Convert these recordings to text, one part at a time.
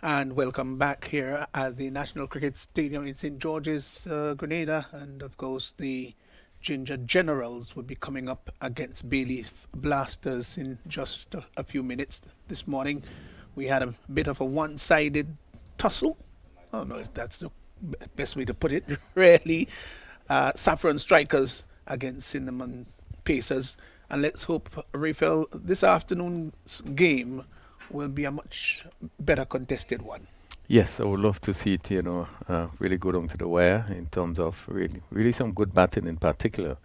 And welcome back here at the National Cricket Stadium in St. George's, Grenada. And of course, the Ginger Generals will be coming up against Bailey Blasters in just a few minutes. This morning, we had a bit of a one sided tussle. I don't know if that's the best way to put it, really. Saffron Strikers against Cinnamon Pacers. And let's hope, Rafael, this afternoon's game will be a much better contested one. Yes, I would love to see it, really go down to the wire in terms of really some good batting in particular.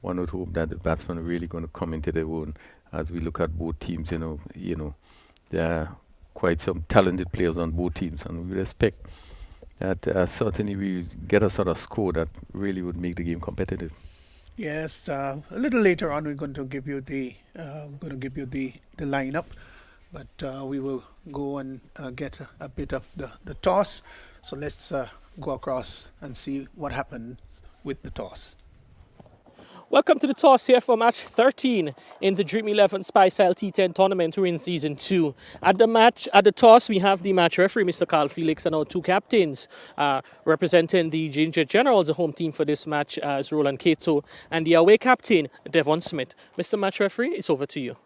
One would hope that the batsmen are really going to come into their own as we look at both teams. There are quite some talented players on both teams, and we expect that certainly we get a sort of score that really would make the game competitive. Yes, a little later on we're going to give you the lineup, but we will go and get a bit of the toss. So let's go across and see what happened with the toss. Welcome to the toss here for match 13 in the Dream 11 Spice Style T10 tournament. We're in season 2. At the toss, we have the match referee, Mr. Carl Felix, and our two captains representing the Ginger Generals, the home team for this match, is Roland Cato, and the away captain, Devon Smith. Mr. Match referee, it's over to you.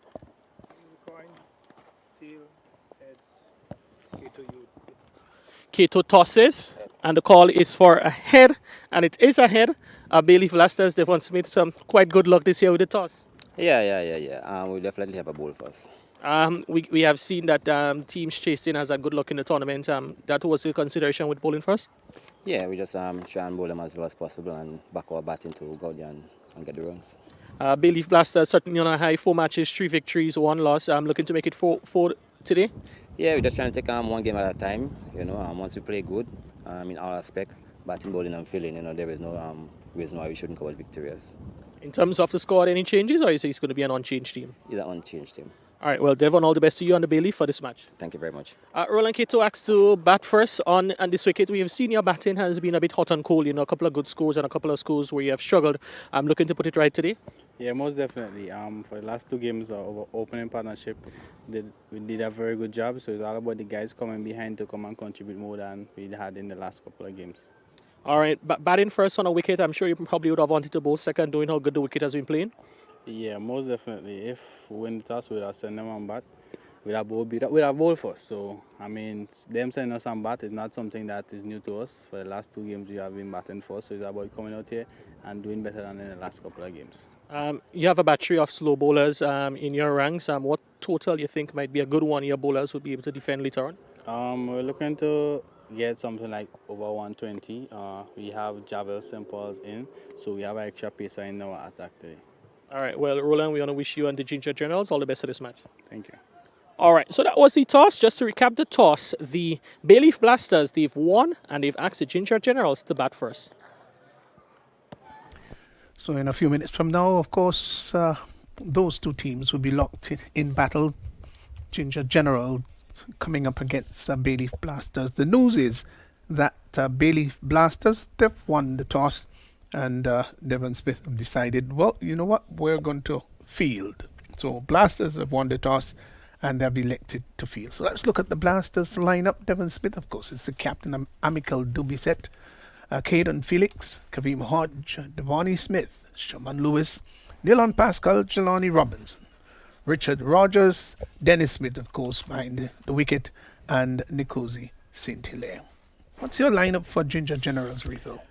Cato tosses, and the call is for a head, and it is a head. Bailey Blasters, Devon Smith, some quite good luck this year with the toss. Yeah. We definitely have a ball first. We have seen that teams chasing has a good luck in the tournament. That was a consideration with bowling first. Yeah, we just try and bowl them as well as possible and back our batting to go there and get the runs. Bailey Blasters certainly on a high, 4 matches, 3 victories, 1 loss. I'm looking to make it four today. Yeah, we're just trying to take one game at a time. Once we play good, in all aspect, batting, bowling, and fielding, there is no reason why we shouldn't come out victorious. In terms of the squad, any changes, or is it going to be an unchanged team? It's an unchanged team. All right, well, Devon, all the best to you and the Bailey for this match. Thank you very much. Roland Cato asked to bat first on this wicket. We have seen your batting has been a bit hot and cold, a couple of good scores and a couple of scores where you have struggled. I'm looking to put it right today. Yeah, most definitely. For the last 2 games of our opening partnership, we did a very good job. So it's all about the guys coming behind to come and contribute more than we had in the last couple of games. All right, batting first on a wicket, I'm sure you probably would have wanted to bowl second, knowing how good the wicket has been playing. Yeah, most definitely. If we win the toss, we'd have sent them on bat. We'd have bowl first. So, them sending us on bat is not something that is new to us. For the last 2 games, we have been batting first. So it's about coming out here and doing better than in the last couple of games. You have a battery of slow bowlers in your ranks. What total you think might be a good one your bowlers would be able to defend later on? We're looking to get something like over 120. We have Javel Simples in, so we have an extra pacer in our attack today. All right, well, Roland, we want to wish you and the Ginger Generals all the best of this match. Thank you. All right, so that was the toss. Just to recap the toss, the Bailey Blasters, they've won, and they've asked the Ginger Generals to bat first. So in a few minutes from now, of course, those two teams will be locked in battle. Ginger General coming up against Bailey Blasters. The news is that Bailey Blasters, they've won the toss, and Devon Smith have decided, well, you know what, we're going to field. So Blasters have won the toss, and they've elected to field. So let's look at the Blasters lineup. Devon Smith, of course, is the captain. Amical Dubisset, Caden Felix, Kareem Hodge, Devonnie Smith, Shaman Lewis, Nilon Pascal, Jelani Robinson, Richard Rogers, Dennis Smith, of course, behind the wicket, and Nkosi St. Hilaire. What's your lineup for Ginger Generals, Refill?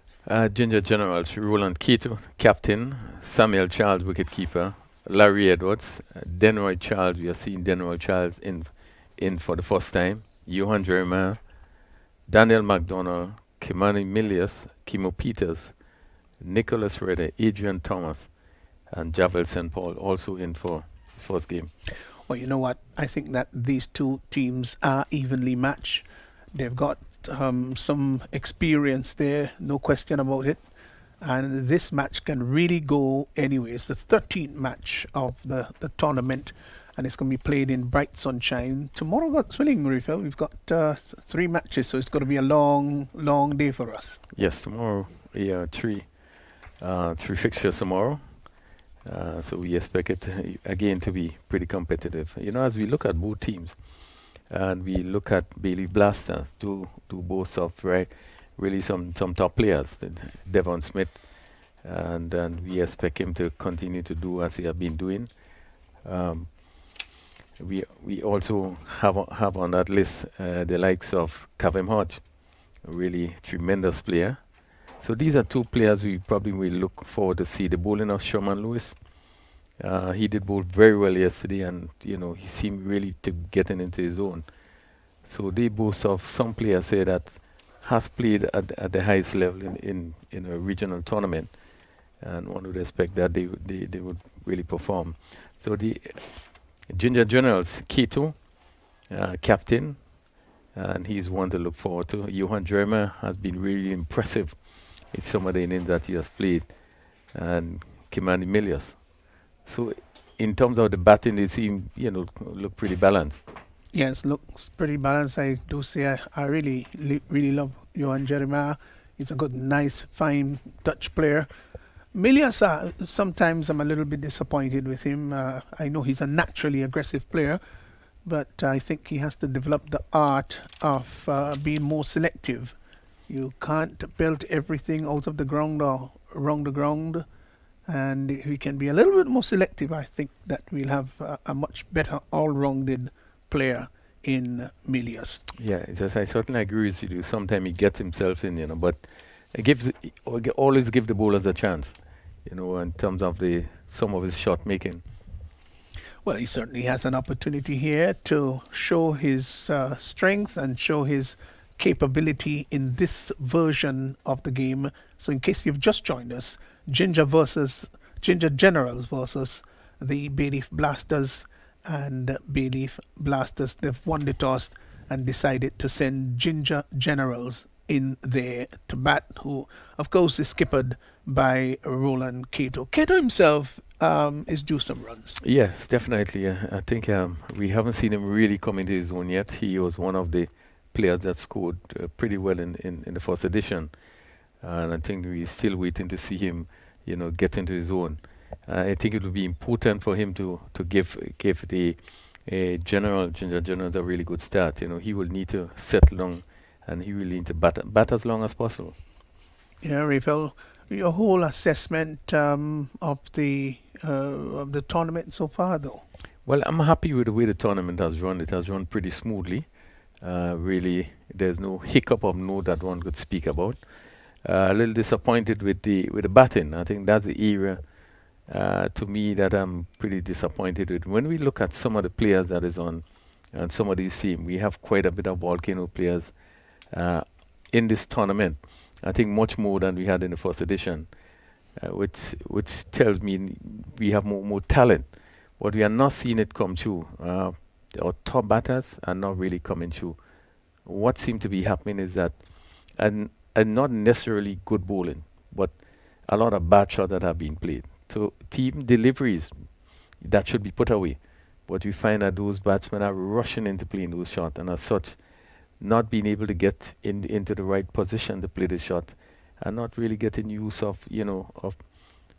Ginger Generals, Roland Cato, captain, Samuel Charles, wicketkeeper, Larry Edwards, Denroy Charles, we are seeing Denroy Charles in for the first time, Johan Jeremiah, Daniel McDonald, Kimani Milius, Kimo Peters, Nicholas Redder, Adrian Thomas, and Javel St. Paul also in for his first game. Well, you know what? I think that these two teams are evenly matched. They've got some experience there, no question about it. And this match can really go anyway. It's the 13th match of the tournament, and it's going to be played in bright sunshine. Tomorrow, God willing, Refill, we've got 3 matches, so it's going to be a long, long day for us. Yes, tomorrow, three fixtures tomorrow. So we expect it again to be pretty competitive. As we look at both teams, and we look at Bailey Blasters, two both of really some top players, Devon Smith, and we expect him to continue to do as he has been doing. Um, we also have on that list the likes of Kavem Hodge, a really tremendous player. So these are two players we probably will look forward to see. The bowling of Sherman Lewis, he did bowl very well yesterday, and he seemed really to getting into his own. So they both of some players say that has played at the highest level in a regional tournament, and one would expect that they would really perform. So the Ginger Generals, Keto, captain, and he's one to look forward to. Johan Jeremiah has been really impressive in some of the innings that he has played, and Kimani Milius. So in terms of the batting, they seem, look pretty balanced. Yes, looks pretty balanced. I do say I really, really love Johan Jeremiah. He's a good, nice, fine Dutch player. Milias, sometimes I'm a little bit disappointed with him. I know he's a naturally aggressive player, but I think he has to develop the art of being more selective. You can't build everything out of the ground or around the ground, and if we can be a little bit more selective, I think that we'll have a much better all-rounded player in Milius. Yeah, I certainly agree with you. Sometimes he gets himself in, but always give the bowlers a chance, in terms of some of his shot making. Well, he certainly has an opportunity here to show his strength and show his capability in this version of the game. So in case you've just joined us, Ginger Generals versus the Bayleaf Blasters, and Bayleaf Blasters, they've won the toss and decided to send Ginger Generals in there to bat, who of course is skippered by Roland Cato. Cato himself is due some runs. Yes, definitely. I think we haven't seen him really come into his own yet. He was one of the players that scored pretty well in the first edition, and I think we're still waiting to see him, get into his own. I think it would be important for him to give the Ginger Generals a really good start. He will need to settle down, and he will need to bat as long as possible. Yeah, Rafael, your whole assessment of the tournament so far, though. Well, I'm happy with the way the tournament has run. It has run pretty smoothly. Really, there's no hiccup of note that one could speak about. A little disappointed with the batting. I think that's the area to me that I'm pretty disappointed with. When we look at some of the players that is on and some of these teams, we have quite a bit of volcano players in this tournament. I think much more than we had in the first edition, which tells me we have more talent, but we are not seeing it come through. Our top batters are not really coming through. What seems to be happening is that, and not necessarily good bowling, but a lot of bad shots that have been played. So team deliveries that should be put away, but we find that those batsmen are rushing into playing those shots, and as such, not being able to get into the right position to play the shot, and not really getting use of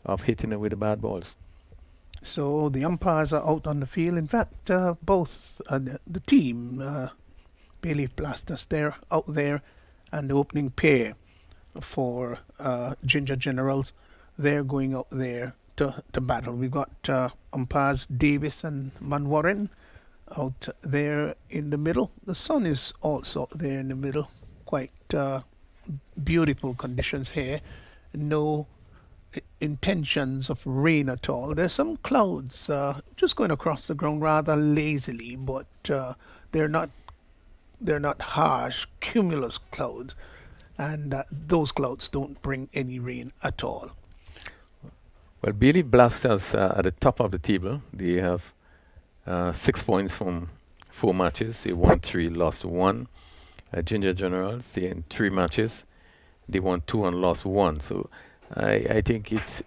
of hitting it with the bad balls. So the umpires are out on the field. In fact, both the team, Bayleaf Blasters, they're out there, and the opening pair for Ginger Generals, they're going out there to battle. We've got umpires Davis and Manwarin out there in the middle. The sun is also there in the middle. Quite beautiful conditions here. No intentions of rain at all. There's some clouds just going across the ground rather lazily, but they're not harsh cumulus clouds, and those clouds don't bring any rain at all. Well, Bayleaf Blasters at the top of the table. They have 6 points from 4 matches. They won 3, lost 1. Ginger Generals, they in 3 matches. They won 2 and lost 1. So I think it's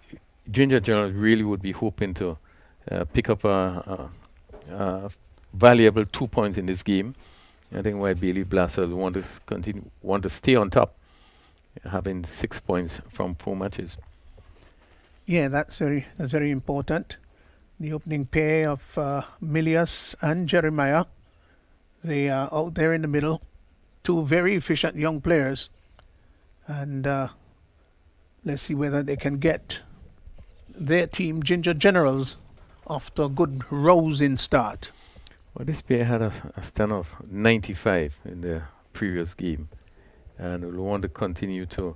Ginger Generals really would be hoping to pick up a valuable 2 points in this game. I think why Bayleaf Blasters want to stay on top, having 6 points from 4 matches. Yeah, that's very important. The opening pair of Milius and Jeremiah, They are out there in the middle. Two very efficient young players. And let's see whether they can get their team, Ginger Generals, off to a good rousing start. Well, this pair had a stand of 95 in the previous game, and will want to continue to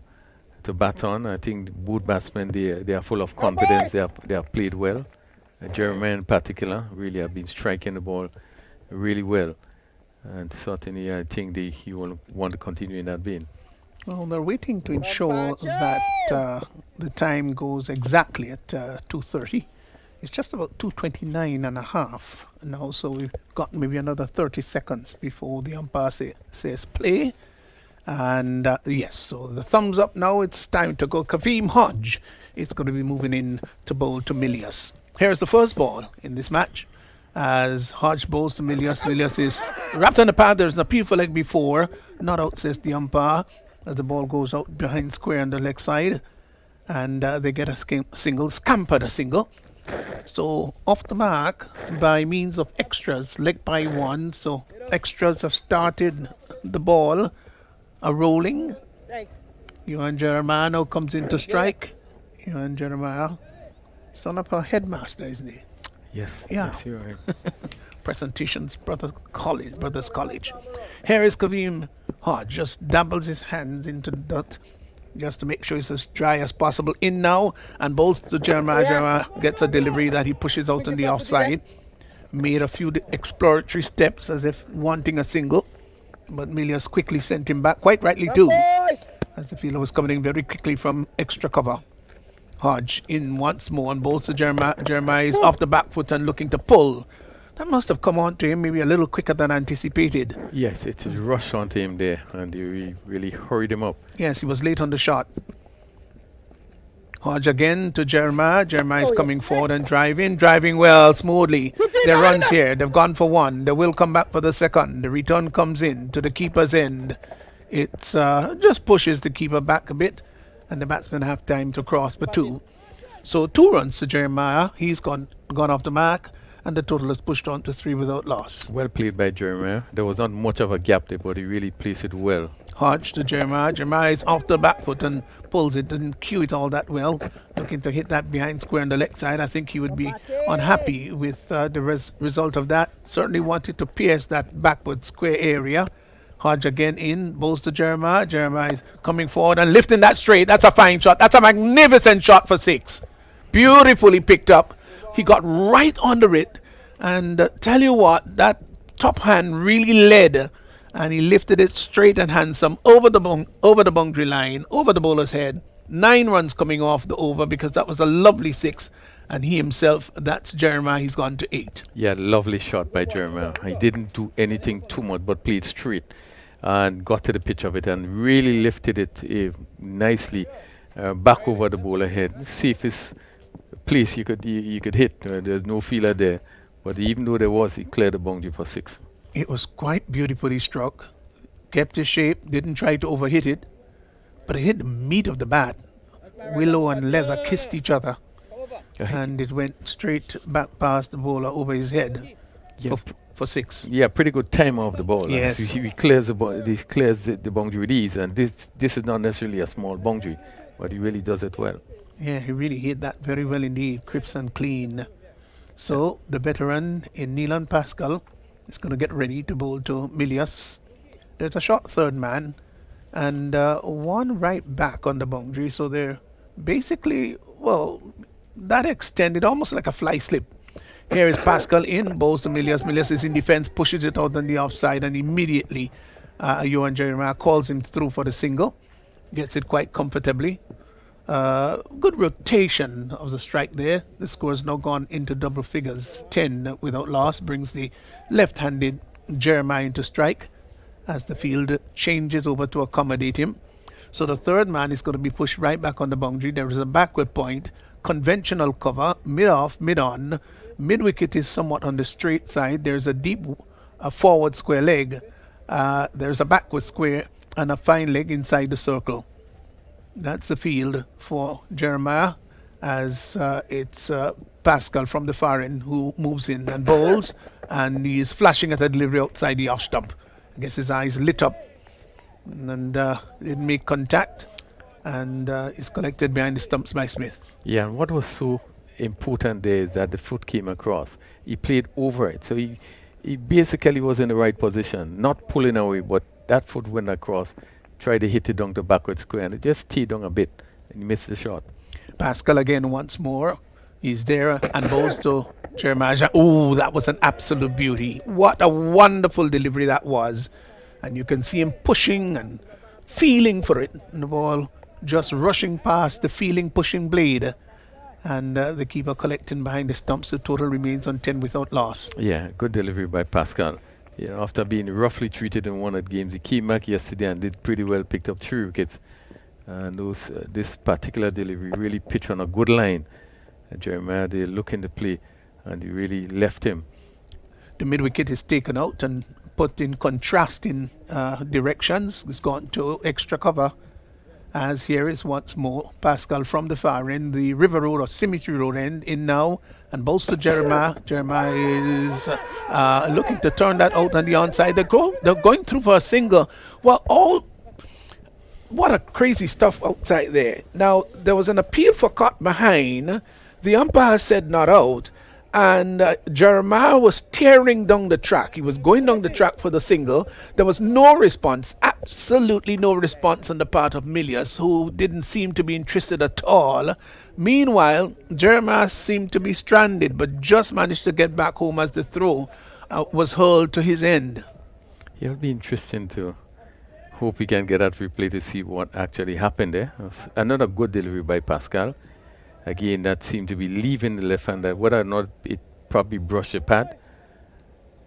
bat on. I think both batsmen they are full of confidence. They have played well. Jeremiah in particular really have been striking the ball really well, and certainly I think he will want to continue in that vein. Well, they're waiting to ensure that the time goes exactly at 2:30. It's just about 2:29 and a half now, so we've got maybe another 30 seconds before the umpire says play. And yes, so the thumbs up now. It's time to go. Kaveem Hodge is going to be moving in to bowl to Milius. Here's the first ball in this match. As Hodge bowls to Milius. Milius is wrapped on the pad. There's an appeal for leg before. Not out, says the umpire. As the ball goes out behind square on the leg side. And they get a single, scampered a single. So off the mark by means of extras, leg by one. So extras have started the ball rolling. Johan Jeremiah now comes in to strike. Johan Jeremiah, son of a headmaster, isn't he? Yes, Yeah. yes, you're right. Presentations, Brothers College. Here is Kaveem Hodge, just dabbles his hands into the dirt just to make sure it's as dry as possible. In now, and both to Jeremiah. Jeremiah gets a delivery that he pushes out on the offside. Made a few exploratory steps as if wanting a single, but Milius quickly sent him back, quite rightly too, as the fielder was coming in very quickly from extra cover. Hodge in once more, and both to Jeremiah. Jeremiah is off the back foot and looking to pull. That must have come on to him maybe a little quicker than anticipated. Yes, it rushed onto him there, and they really hurried him up. Yes, he was late on the shot. Hodge again to Jeremiah. Jeremiah is coming forward and driving well, smoothly. Their runs here, they've gone for one. They will come back for the second. The return comes in to the keeper's end. It's just pushes the keeper back a bit, and the batsmen have time to cross for two. So 2 runs to Jeremiah. He's gone off the mark, and the total is pushed on to 3 without loss. Well played by Jeremiah. There was not much of a gap there, but he really placed it well. Hodge to Jeremiah. Jeremiah is off the back foot and pulls it, didn't cue it all that well. Looking to hit that behind square on the leg side. I think he would be unhappy with the result of that. Certainly wanted to pierce that backward square area. Hodge again in, bowls to Jeremiah. Jeremiah is coming forward and lifting that straight. That's a fine shot. That's a magnificent shot for 6. Beautifully picked up. He got right under it. And tell you what, that top hand really led, and he lifted it straight and handsome over the boundary line, over the bowler's head. 9 runs coming off the over, because that was a lovely 6. And he himself, that's Jeremiah, he's gone to 8. Yeah, lovely shot by Jeremiah. He didn't do anything too much, but played straight and got to the pitch of it and really lifted it nicely back over the bowler head. Safest place you could hit. There's no feeler there. But even though there was, he cleared the boundary for 6. It was quite beautifully struck. Kept his shape, didn't try to overhit it, but it hit the meat of the bat. Willow and leather kissed each other, and it went straight back past the bowler over his head for 6. Yeah, pretty good time of the ball. Yes. So he clears the boundary with ease, and this is not necessarily a small boundary, but he really does it well. Yeah, he really hit that very well indeed, crisp and clean. So the veteran in Neelan Pascal is going to get ready to bowl to Milius. There's a short third man and one right back on the boundary, so they're basically, well, that extended almost like a fly slip. Here is Pascal in, bowls to Milius. Milius is in defense, pushes it out on the offside, and immediately Johan Jeremiah calls him through for the single. Gets it quite comfortably. Good rotation of the strike there. The score has now gone into double figures. 10 without loss brings the left-handed Jeremiah into strike as the field changes over to accommodate him. So the third man is going to be pushed right back on the boundary. There is a backward point, conventional cover, mid-off, mid-on. Mid-wicket is somewhat on the straight side. There's a deep forward square leg. There's a backward square and a fine leg inside the circle. That's the field for Jeremiah, as it's Pascal from the far end, who moves in and bowls, and he is flashing at a delivery outside the off stump. I guess his eyes lit up, and didn't make contact, and is collected behind the stumps by Smith. Yeah, and what was so important there is that the foot came across. He played over it, so he basically was in the right position, not pulling away, but that foot went across, tried to hit it down the backward square, and it just teed down a bit, and he missed the shot. Pascal again once more. He's there and bowls to Jeremiah. Oh, that was an absolute beauty. What a wonderful delivery that was. And you can see him pushing and feeling for it. And the ball just rushing past the feeling, pushing blade. And the keeper collecting behind the stumps. The total remains on 10 without loss. Yeah, good delivery by Pascal. You know, after being roughly treated in one of the games, he came back yesterday and did pretty well, picked up 3 wickets. And this particular delivery really pitched on a good line. Jeremiah, they look in the play, and he really left him. The mid wicket is taken out and put in contrasting directions. It's gone to extra cover. As here is once more Pascal from the far end, the River Road or Cemetery Road end in now, and bowls to Jeremiah. Jeremiah is looking to turn that out on the onside. They're going through for a single. Well, what a crazy stuff outside there. Now, there was an appeal for caught behind. The umpire said not out, and Jeremiah was tearing down the track. He was going down the track for the single. There was no response, absolutely no response on the part of Milius, who didn't seem to be interested at all. Meanwhile, Jeremiah seemed to be stranded, but just managed to get back home as the throw was hurled to his end. It'll be interesting to hope we can get that replay to see what actually happened there. Another good delivery by Pascal. Again, that seemed to be leaving the left hander. Whether or not it probably brushed the pad,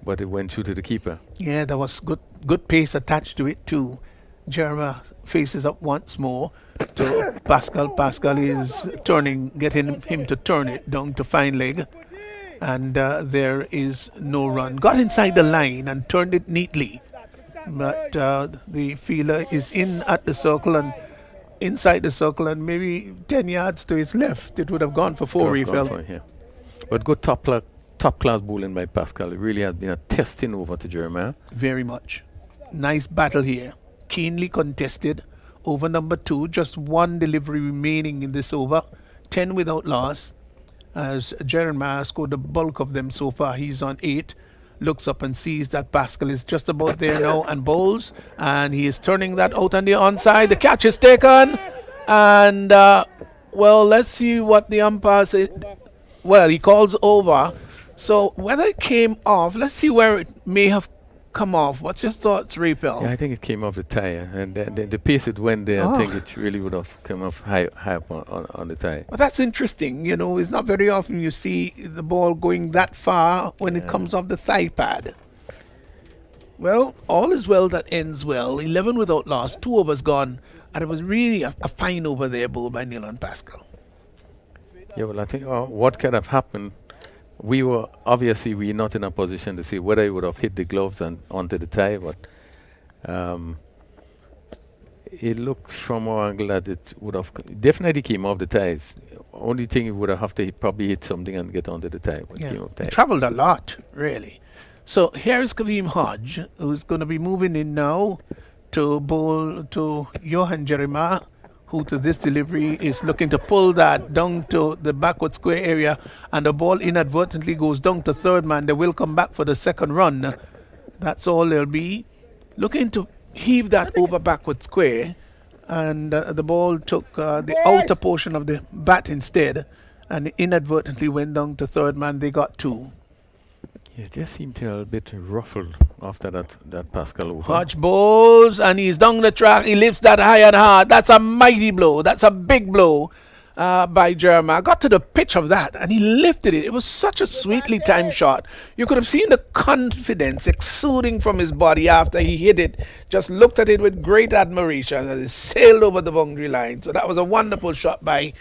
but it went through to the keeper. Yeah, there was good pace attached to it too. Jeremiah faces up once more to Pascal. Pascal is getting him to turn it down to fine leg. And there is no run. Got inside the line and turned it neatly. But the fielder is in at the circle and inside the circle, and maybe 10 yards to his left. It would have gone for 4 refill. Yeah. But good top class bowling by Pascal. It really has been a testing over to Jeremiah. Very much. Nice battle here. Keenly contested. Over number 2. Just one delivery remaining in this over. 10 without loss. As Jeremiah scored the bulk of them so far. He's on 8. Looks up and sees that Pascal is just about there now and bowls, and he is turning that out on the onside. The catch is taken, and well, let's see what the umpire said. Well, he calls over, so whether it came off, let's see where it may have come off. What's your thoughts, Rapel? Yeah, I think it came off the tyre, and the pace it went there, I think it really would have come off high up on the tyre. Well, that's interesting. You know, it's not very often you see the ball going that far when it comes off the thigh pad. Well, all is well that ends well. 11 without loss, 2 overs gone, and it was really a fine over there bowled by Nilan Pascal. Yeah, well, I think what could have happened, we're not in a position to see whether he would have hit the gloves and onto the tie, but it looks from our angle that it would have definitely came off the ties. Only thing, it would have to probably hit something and get onto the tie. But Yeah, came off he tie. travelled a lot, really. So here's Kaveem Hodge, who's going to be moving in now to bowl to Johan Jeremiah, who to this delivery is looking to pull that down to the backward square area, and the ball inadvertently goes down to third man. They will come back for the second run. That's all they'll be. Looking to heave that over backward square, and the ball took the outer portion of the bat instead, and inadvertently went down to third man. They got 2. Yeah, it just seemed to a bit ruffled after that Pascal over. Hodge bowls, and he's down the track. He lifts that high and hard. That's a mighty blow. That's a big blow by Jeremiah. Got to the pitch of that, and he lifted it. It was such a sweetly timed shot. You could have seen the confidence exuding from his body after he hit it. Just looked at it with great admiration as it sailed over the boundary line. So that was a wonderful shot by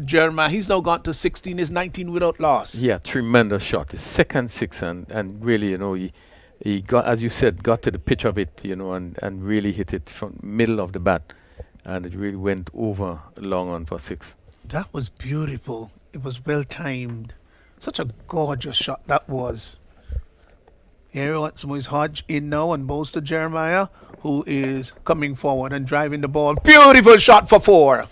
Jeremiah. He's now gone to 16. His 19 without loss. Yeah, tremendous shot. His second 6, and really, you know, he got, as you said, got to the pitch of it, you know, and really hit it from middle of the bat, and it really went over long on for 6. That was beautiful. It was well timed. Such a gorgeous shot that was. Here once more is Hodge in now and bowls to Jeremiah, who is coming forward and driving the ball. Beautiful shot for 4.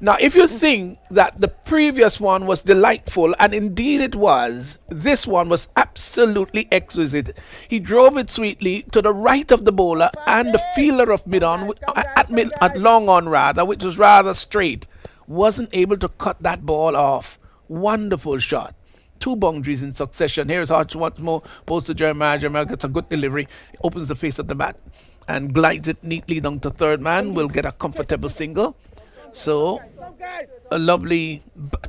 Now, if you think that the previous one was delightful, and indeed it was, this one was absolutely exquisite. He drove it sweetly to the right of the bowler and the fielder of mid-on, at long on rather, which was rather straight, wasn't able to cut that ball off. Wonderful shot. 2 boundaries in succession. Here's Hodge once more, post to Jeremiah. Jeremiah gets a good delivery, opens the face of the bat, and glides it neatly down to third man. Will get a comfortable single. So, a lovely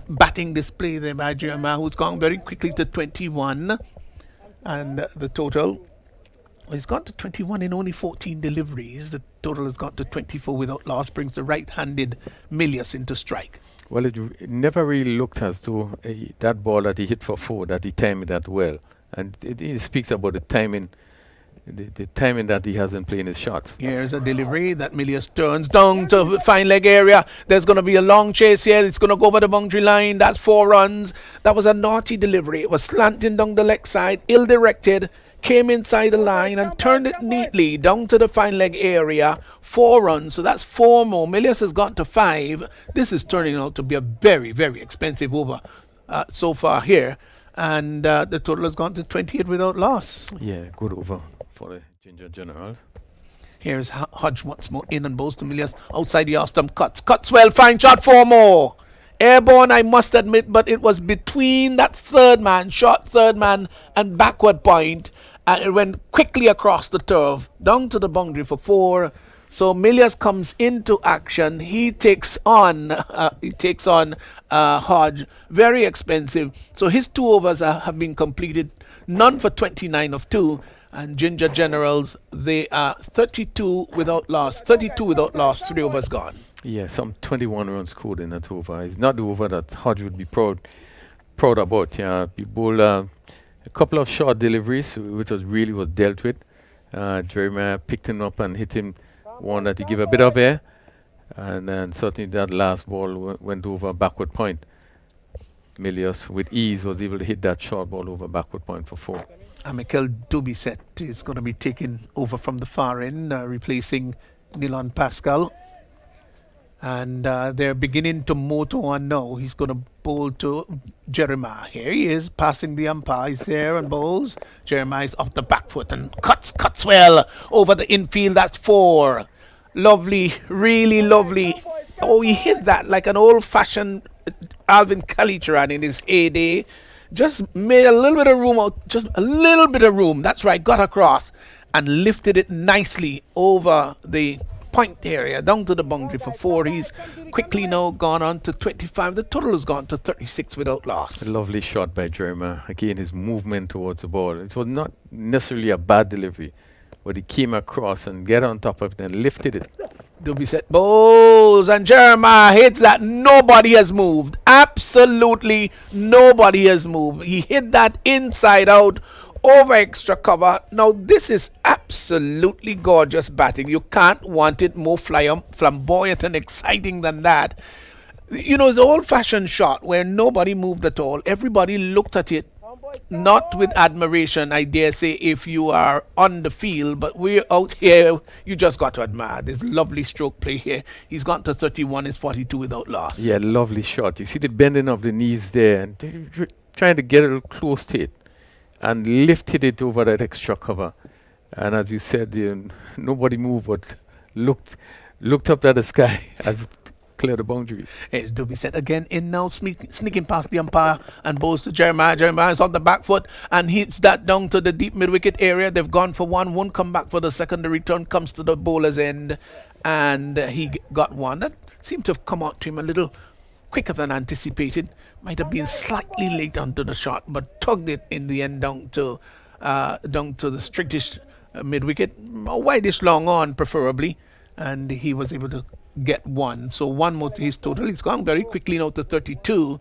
batting display there by Jeremiah, who's gone very quickly to 21. And the total, he's gone to 21 in only 14 deliveries. The total has gone to 24 without loss, brings the right-handed Milius into strike. Well, it never really looked as though that ball that he hit for 4, that he timed it that well. And it speaks about the timing, the timing that he has in playing his shots. Here's a delivery that Milius turns down to fine leg area. There's going to be a long chase here. It's going to go over the boundary line. That's 4 runs. That was a naughty delivery. It was slanting down the leg side, ill-directed. Came inside the line and turned it neatly down to the fine leg area. 4 runs, so that's 4 more. Milius has gone to 5. This is turning out to be a very, very expensive over so far here. And the total has gone to 28 without loss. Yeah, good over for the Ginger Generals. Here's Hodge once more in and bowls to Milius. Outside the off stump, cuts well, fine shot, 4 more. Airborne, I must admit, but it was between that third man, short third man, and backward point. And it went quickly across the turf, down to the boundary for 4. So Milius comes into action. He takes on Hodge. Very expensive. So his 2 overs have been completed. None for 29 of 2. And Ginger Generals, they are 32 without loss. 32 without loss. 3 overs gone. Yeah, some 21 runs scored in that over. It's not the over that Hodge would be proud about. Yeah, he bowled a couple of short deliveries, which was dealt with. Jeremiah picked him up and hit him one that he gave a bit of air, and then certainly that last ball went over backward point. Milius with ease was able to hit that short ball over backward point for 4. And Mikel Dubisset is going to be taken over from the far end, replacing Nilon Pascal. And they're beginning to motor on now. He's going to bowl to Jeremiah. Here he is, passing the umpire. He's there and bowls. Jeremiah's off the back foot and cuts well over the infield. That's 4. Lovely, really lovely. Oh, he hit that like an old-fashioned Alvin Kalitran in his heyday. Just made a little bit of room out, just a little bit of room. That's right, got across and lifted it nicely over the point area down to the boundary for 4. He's quickly now gone on to 25. The total has gone to 36 without loss. A lovely shot by Jeremiah. Again, his movement towards the ball. It was not necessarily a bad delivery, but he came across and get on top of it and lifted it. Dubisset bowls and Jeremiah hits that. Nobody has moved. Absolutely nobody has moved. He hit that inside out over extra cover. Now this is absolutely gorgeous batting. You can't want it more flamboyant and exciting than that. You know, the old-fashioned shot where nobody moved at all. Everybody looked at it, not with admiration, I dare say, if you are on the field, but we're out here, you just got to admire this lovely stroke play here. He's gone to 31, it's 42 without loss. Yeah, lovely shot. You see the bending of the knees there and trying to get a little close to it and lifted it over that extra cover. And as you said, nobody moved, but looked up at the sky as it cleared the boundary. It's Dubisset again in now, sneaking past the umpire and bowls to Jeremiah. Jeremiah's on the back foot and hits that down to the deep mid-wicket area. They've gone for 1, won't come back for the second. The return comes to the bowler's end, and he got 1. That seemed to have come out to him a little quicker than anticipated. Might have been slightly late onto the shot, but tugged it in the end down to the strictish mid-wicket, widest long on preferably, and he was able to get 1. So 1 more to his total. He's gone very quickly now to 32,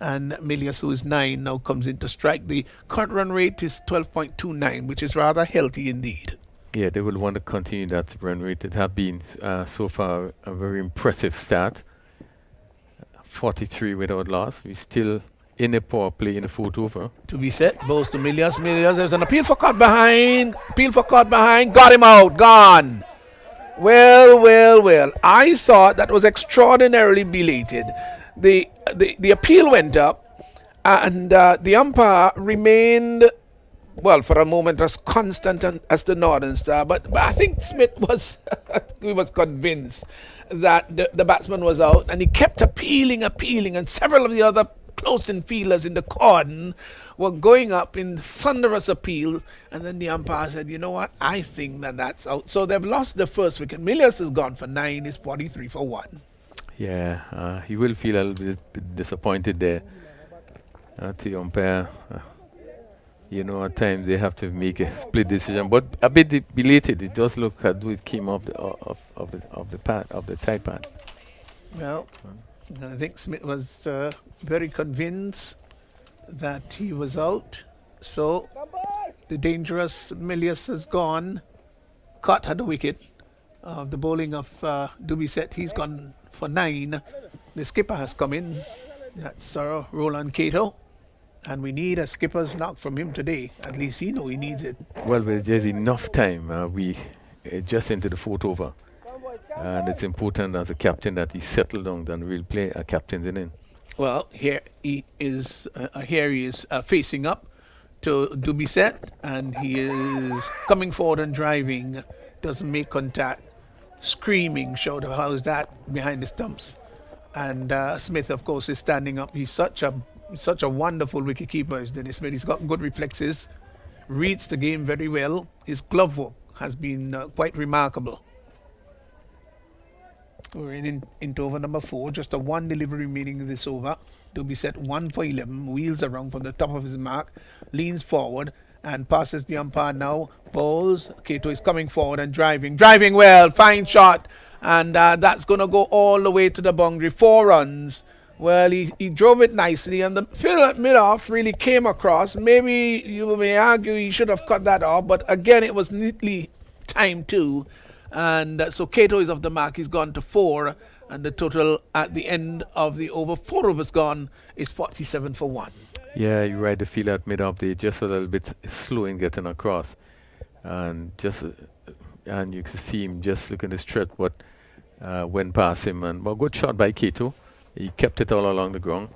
and Milius, who is 9, now comes into strike. The current run rate is 12.29, which is rather healthy indeed. Yeah, they will want to continue that run rate. It has been so far a very impressive start. 43 without loss. We still in a power play in the fourth over. To be set, balls to Milius. There's an appeal for caught behind. Appeal for caught behind. Got him out. Gone. Well. I thought that was extraordinarily belated. The appeal went up, and the umpire remained, well, for a moment as constant as the Northern Star. But I think Smith was he was convinced that the batsman was out, and he kept appealing, and several of the other close-in fielders in the cordon were going up in thunderous appeal, and then the umpire said, you know what, I think that's out. So they've lost the first wicket. Milius has gone for 9, is 43 for 1. Yeah, he will feel a little bit disappointed there. The umpire, at times they have to make a split decision, but a bit belated. It does look as though it came off the tight pad. Well, I think Smith was very convinced that he was out. So the dangerous Milius has gone. Caught had a wicket. The bowling of Dubisset, he's gone for 9. The skipper has come in. That's Roland Cato. And we need a skipper's knock from him today. At least he knows he needs it. Well, there's enough time. We just into the fourth over. And it's important as a captain that he settle down and will play a captain's inning. Well, here he is facing up to Dubisset, and he is coming forward and driving. Doesn't make contact. Screaming, shout out, how's that, behind the stumps. And Smith, of course, is standing up. He's such a wonderful wicketkeeper, is Dennis Smith. He's got good reflexes, reads the game very well. His glove work has been quite remarkable. We're into over number 4, just a 1 delivery remaining in this over. Dubisset 1 for 11, wheels around from the top of his mark, leans forward and passes the umpire now. Bowls. Cato is coming forward and driving well, fine shot, and that's going to go all the way to the boundary. 4 runs. Well, he drove it nicely, and the field at mid-off really came across. Maybe you may argue he should have cut that off, but again, it was neatly timed too. And so Cato is off the mark. He's gone to 4, and the total at the end of the over, 4 overs gone, is 47 for 1. Yeah, you're right. The field at mid-off, they just a little bit slow in getting across, and you can see him just looking to stretch what went past him. And good shot by Cato. He kept it all along the ground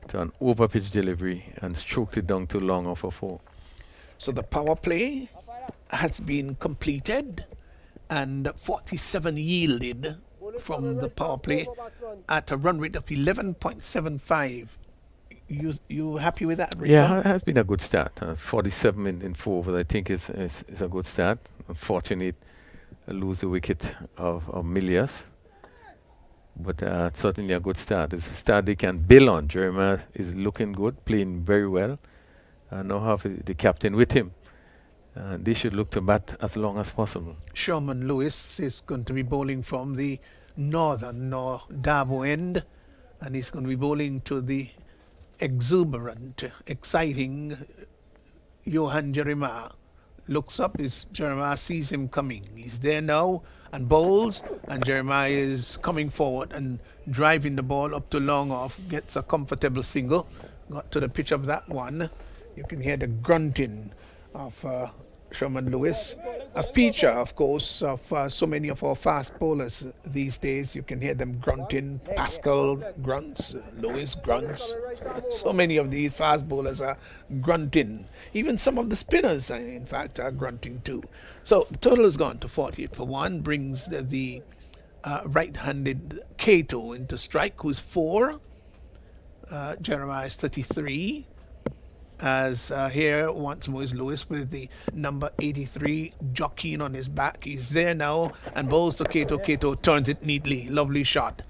to an over-pitch delivery and stroked it down to long off for 4. So the power play has been completed, and 47 yielded from the power play at a run rate of 11.75. You happy with that, Rico? Yeah, it has been a good start. 47 in 4 overs, I think is a good start. Unfortunate, lose the wicket of Milius. But certainly a good start. It's a start they can build on. Jeremiah is looking good, playing very well. Now have the captain with him. They should look to bat as long as possible. Sherman Lewis is going to be bowling from the northern or Dabo end, and he's going to be bowling to the exuberant, exciting Johan Jeremiah. Looks up, Jeremiah sees him coming. He's there now and bowls, and Jeremiah is coming forward and driving the ball up to long off, gets a comfortable single. Got to the pitch of that one. You can hear the grunting of Sherman Lewis, a feature, of course, of so many of our fast bowlers these days. You can hear them grunting. Pascal grunts, Lewis grunts. So many of these fast bowlers are grunting. Even some of the spinners, in fact, are grunting too. So the total has gone to 48 for 1, brings the right-handed Cato into strike, who's 4. Jeremiah is 33. As here once more is Lewis with the number 83 jockeying on his back. He's there now and bowls to Cato. Cato turns it neatly. Lovely shot.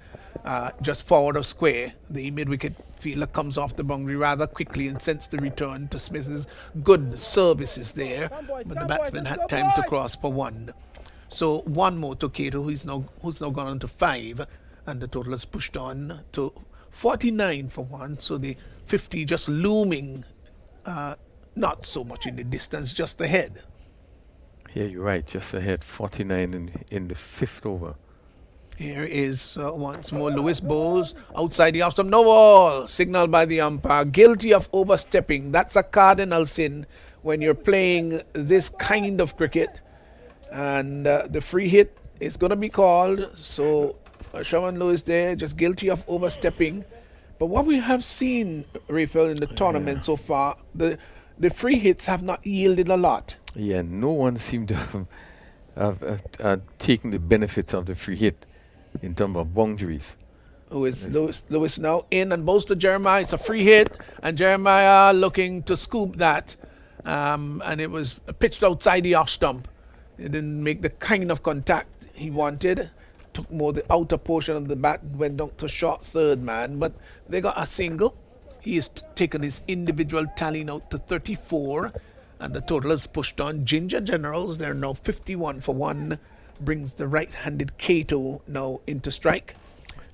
Just forward of square. The mid-wicket fielder comes off the boundary rather quickly and sends the return to Smith's good services there. But the batsman had time to cross for 1. So 1 more to Cato, who's now gone on to 5. And the total is pushed on to 49 for 1. So the 50 just looming. Not so much in the distance, just ahead. Yeah, you're right, just ahead. 49 in the 5th over. Here is once more Lewis bowls outside the off stump. No ball. Signaled by the umpire. Guilty of overstepping. That's a cardinal sin when you're playing this kind of cricket. And the free hit is going to be called. So Shaman Lewis there, just guilty of overstepping. But what we have seen, Raphael, in the tournament so far, the free hits have not yielded a lot. Yeah, no one seemed to have taken the benefits of the free hit in terms of boundaries. Lewis now in and bowls to Jeremiah. It's a free hit, and Jeremiah looking to scoop that. And it was pitched outside the off stump. It didn't make the kind of contact he wanted. Took more the outer portion of the bat, went down to short third man, but they got a single. He has taken his individual tally now to 34, and the total is pushed on. Ginger Generals, they're now 51 for 1, brings the right-handed Cato now into strike.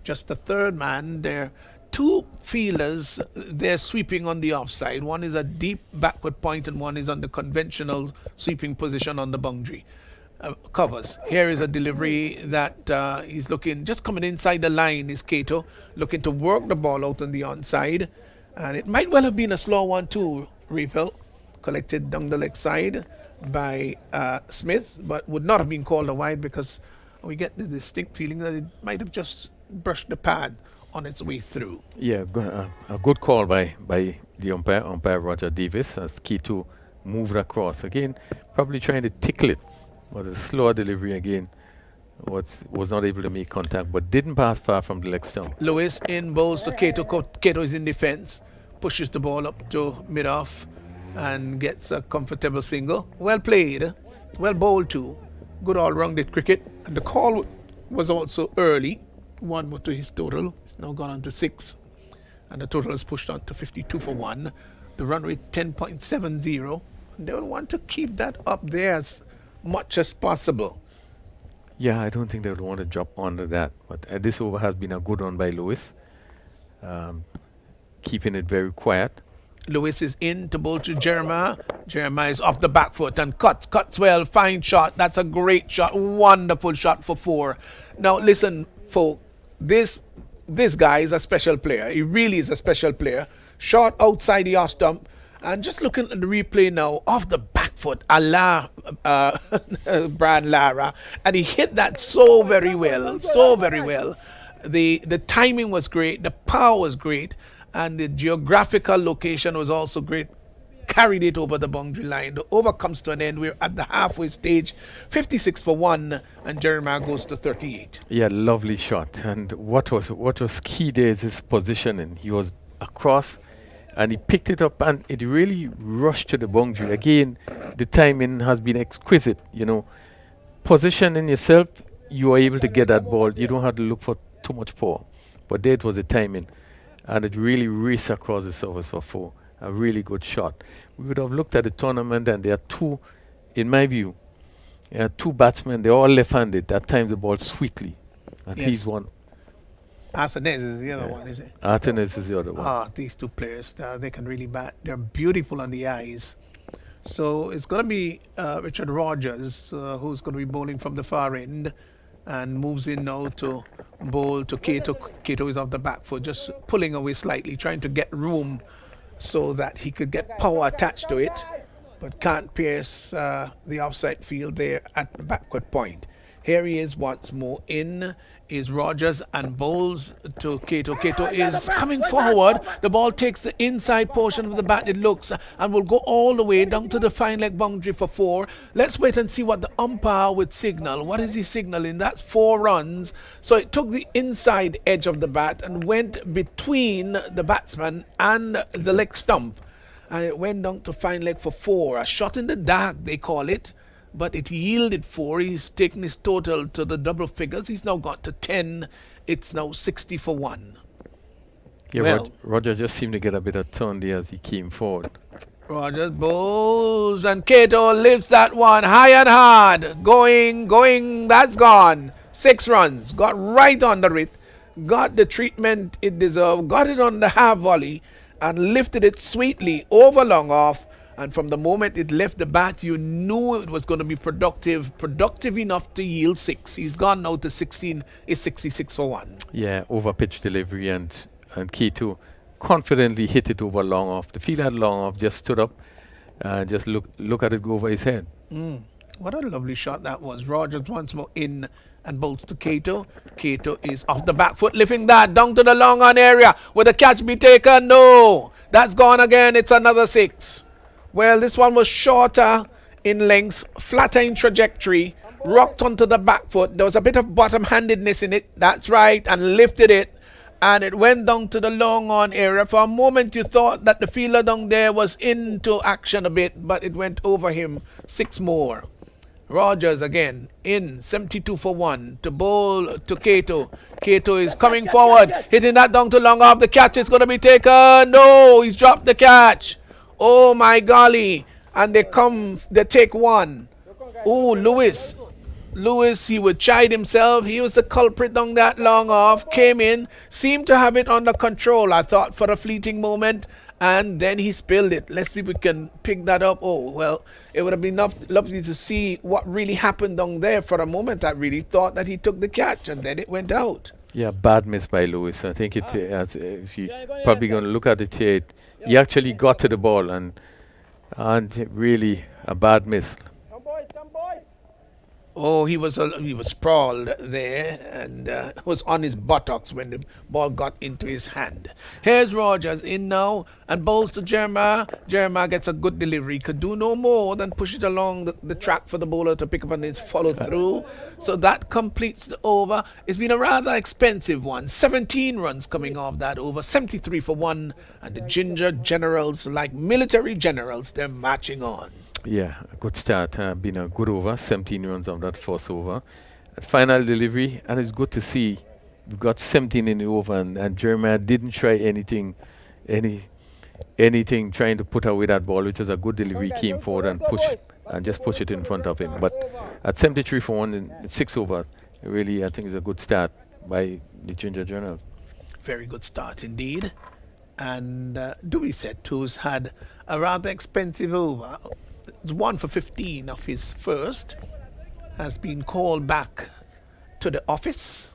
Just the third man, there two fielders, they're sweeping on the offside. One is a deep backward point and one is on the conventional sweeping position on the boundary. Covers. Here is a delivery that he's looking, just coming inside the line is Cato, looking to work the ball out on the onside. And it might well have been a slow one too, Refill. Collected down the leg side by Smith, but would not have been called a wide because we get the distinct feeling that it might have just brushed the pad on its way through. Yeah, a good call by the umpire Roger Davis, as Cato moved across. Again, probably trying to tickle it, but a slower delivery again. Was not able to make contact, but didn't pass far from the leg stump. Lewis in bowls to Cato. Cato is in defense, pushes the ball up to mid-off and gets a comfortable single. Well played, well bowled too. Good all-rounded cricket. And the call was also early. 1 more to his total. It's now gone on to 6. And the total is pushed on to 52 for 1. The run rate 10.70. And they will want to keep that up there as much as possible. Yeah, I don't think they would want to drop under that. But this over has been a good one by Lewis. Keeping it very quiet. Lewis is in to bowl to Jeremiah. Jeremiah is off the back foot and cuts well. Fine shot. That's a great shot. Wonderful shot for 4. Now listen, folk. This guy is a special player. He really is a special player. Shot outside the off stump. And just looking at the replay now, off the back foot, Brian Lara. And he hit that so very well. So very well. The timing was great. The power was great. And the geographical location was also great. Carried it over the boundary line. The over comes to an end. We're at the halfway stage. 56 for 1, and Jeremiah goes to 38. Yeah, lovely shot. And what was key there is his positioning. He was across, and he picked it up, and it really rushed to the boundary. Again, the timing has been exquisite. You know, positioning yourself, you are able to get that ball. You don't have to look for too much power. But there it was the timing. And it really raced across the surface for 4. A really good shot. We would have looked at the tournament, and there are two, in my view, two batsmen. They're all left-handed that times the ball sweetly. And Yes. he's one. Arsenes is the other one, is it? Artenis is the other one. These two players, they can really bat. They're beautiful on the eyes. So it's going to be Richard Rogers who's going to be bowling from the far end and moves in now to bowl to Cato. Cato is off the back foot, just pulling away slightly, trying to get room so that he could get power attached to it, but can't pierce the offside field there at the backward point. Here he is once more. In is Rogers and bowls to Cato. Cato is coming forward. The ball takes the inside portion of the bat, it looks, and will go all the way down to the fine leg boundary for 4. Let's wait and see what the umpire would signal. What is he signaling? That's 4 runs. So it took the inside edge of the bat and went between the batsman and the leg stump. And it went down to fine leg for 4. A shot in the dark, they call it. But it yielded 4. He's taken his total to the double figures. He's now got to 10. It's now 60 for 1. Yeah, well, Roger just seemed to get a bit of turn there as he came forward. Rogers bowls and Cato lifts that one high and hard. Going, that's gone. 6 runs. Got right under it. Got the treatment it deserved. Got it on the half volley and lifted it sweetly over long off. And from the moment it left the bat, you knew it was going to be productive enough to yield 6. He's gone now to 16, is 66 for 1. Yeah, over pitch delivery and key to confidently hit it over long off. The field had long off, just stood up and just look at it go over his head. What a lovely shot that was. Rogers once more in and bolts to Cato. Cato is off the back foot, lifting that down to the long on area. Will the catch be taken? No. That's gone again. It's another 6. Well, this one was shorter in length, flatter in trajectory, rocked onto the back foot. There was a bit of bottom-handedness in it. That's right. And lifted it. And it went down to the long on area. For a moment, you thought that the fielder down there was into action a bit, but it went over him. 6 more. Rogers again in 72 for 1 to bowl to Cato. Cato is coming forward, hitting that down to long off. The catch is going to be taken. No, he's dropped the catch. Oh my golly. And they take 1. Oh, Lewis, he would chide himself. He was the culprit down that long off. Came in, seemed to have it under control, I thought, for a fleeting moment. And then he spilled it. Let's see if we can pick that up. Oh, well, it would have been lovely to see what really happened down there. For a moment, I really thought that he took the catch, and then it went out. Yeah, bad miss by Lewis. I think if you probably going to look at it here, he actually got to the ball and really a bad miss. Come boys. Oh, he was sprawled there and was on his buttocks when the ball got into his hand. Here's Rogers in now and bowls to Jeremiah. Jeremiah gets a good delivery. Could do no more than push it along the track for the bowler to pick up on his follow through. So that completes the over. It's been a rather expensive one. 17 runs coming off that over. 73 for 1. And the Ginger Generals, like military generals, they're marching on. Yeah, a good start. Been a good over. 17 runs on that first over. Final delivery, and it's good to see we got 17 in the over, and Jeremiah didn't try anything trying to put away that ball, which was a good delivery. Came forward and just push it in front of him. But at 73 for 1 in 6 overs, really, I think is a good start by the Ginger Generals. Very good start indeed. And Dubiset, who's had a rather expensive over, 1 for 15 of his first, has been called back to the office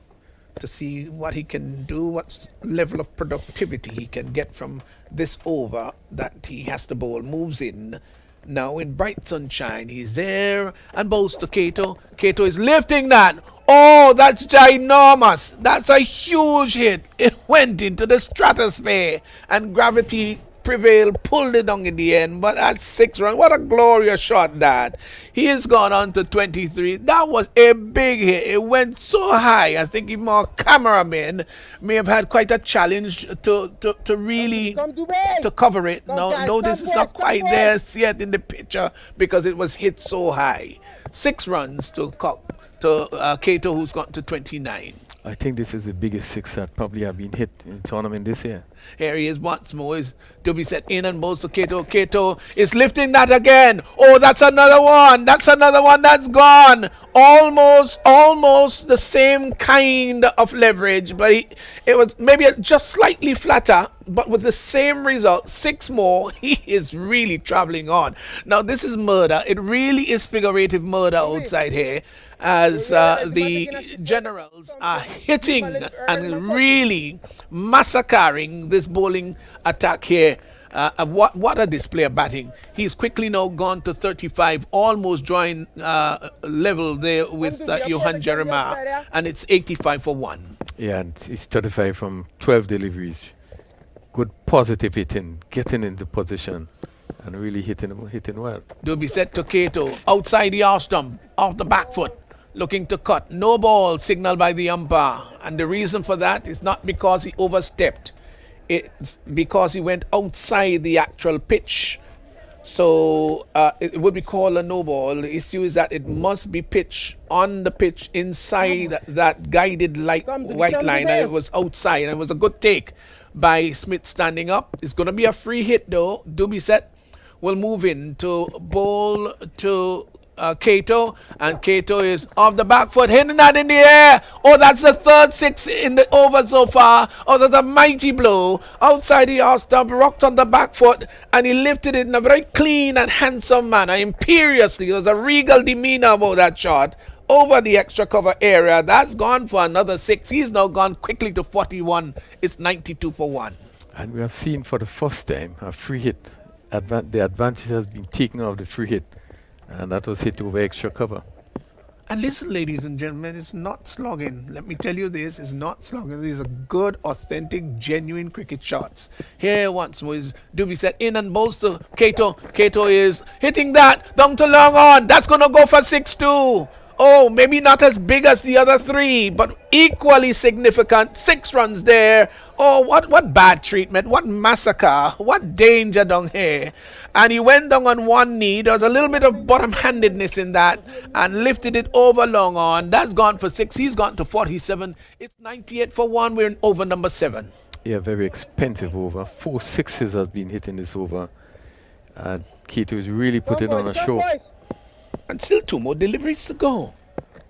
to see what he can do, what level of productivity he can get from this over that he has to bowl. Moves in now in bright sunshine. He's there and bowls to Cato. Cato is lifting that. Oh, that's ginormous. That's a huge hit. It went into the stratosphere and gravity prevailed, pulled it down in the end. But that's 6 runs. What a glorious shot that. He has gone on to 23. That was a big hit. It went so high. I think even our cameramen may have had quite a challenge to really to cover it. No, this is not quite there yet in the picture because it was hit so high. 6 runs to Cato, who's gone to 29. I think this is the biggest 6 that probably have been hit in the tournament this year. Here he is once more. Is to be set in and bowls to Cato. Cato is lifting that again. Oh, that's another one. That's another one that's gone. Almost the same kind of leverage, but it was maybe just slightly flatter, but with the same result. 6 more. He is really traveling on. Now, this is murder. It really is figurative murder outside here, as the Generals are hitting and really massacring this bowling attack here. What a display of batting. He's quickly now gone to 35, almost drawing level there with Johan Jeremiah, and it's 85 for 1. Yeah, and it's 35 from 12 deliveries. Good positive hitting, getting into position and really hitting well. Do be set to Cato, outside the arse stump, off the back foot, looking to cut. No ball signaled by the umpire. And the reason for that is not because he overstepped. It's because he went outside the actual pitch. So it would be called a no ball. The issue is that it must be pitched on the pitch inside that guided white line. And it was outside. And it was a good take by Smith standing up. It's going to be a free hit though. Dubiset will move in to bowl to Kato, and Kato is off the back foot, hitting that in the air. Oh, that's the third six in the over so far. Oh, that's a mighty blow outside the off stump, rocked on the back foot, and he lifted it in a very clean and handsome manner, imperiously. There was a regal demeanor about that shot over the extra cover area. That's gone for another six. He's now gone quickly to 41. It's 92 for 1. And we have seen for the first time a free hit. The advantage has been taken off the free hit, and that was hit over extra cover. And listen, ladies and gentlemen, it's not slogging. Let me tell you this, it's not slogging. These are good, authentic, genuine cricket shots. Here once was Doobie set in and bowls to Kato. Kato is hitting that down to long on. That's going to go for 6-2. Oh, maybe not as big as the other three, but equally significant. 6 runs there. Oh, what bad treatment, what massacre, what danger down here. And he went down on one knee. There was a little bit of bottom-handedness in that and lifted it over long on. That's gone for 6. He's gone to 47. It's 98 for 1. We're in over number 7. Yeah, very expensive over. 4 sixes has been hit in this over. Kato is really putting on a show. And still 2 more deliveries to go.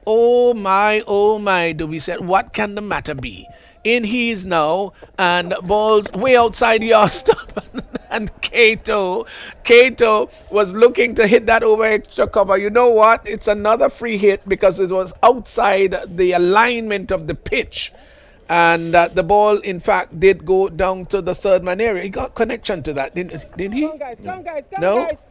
Oh my, Doobie said, what can the matter be? In he is now, and balls way outside the off stump. And Kato was looking to hit that over extra cover. You know what? It's another free hit because it was outside the alignment of the pitch. And the ball, in fact, did go down to the third man area. He got connection to that, didn't he? Come on, guys. Come, guys. Come, No? guys.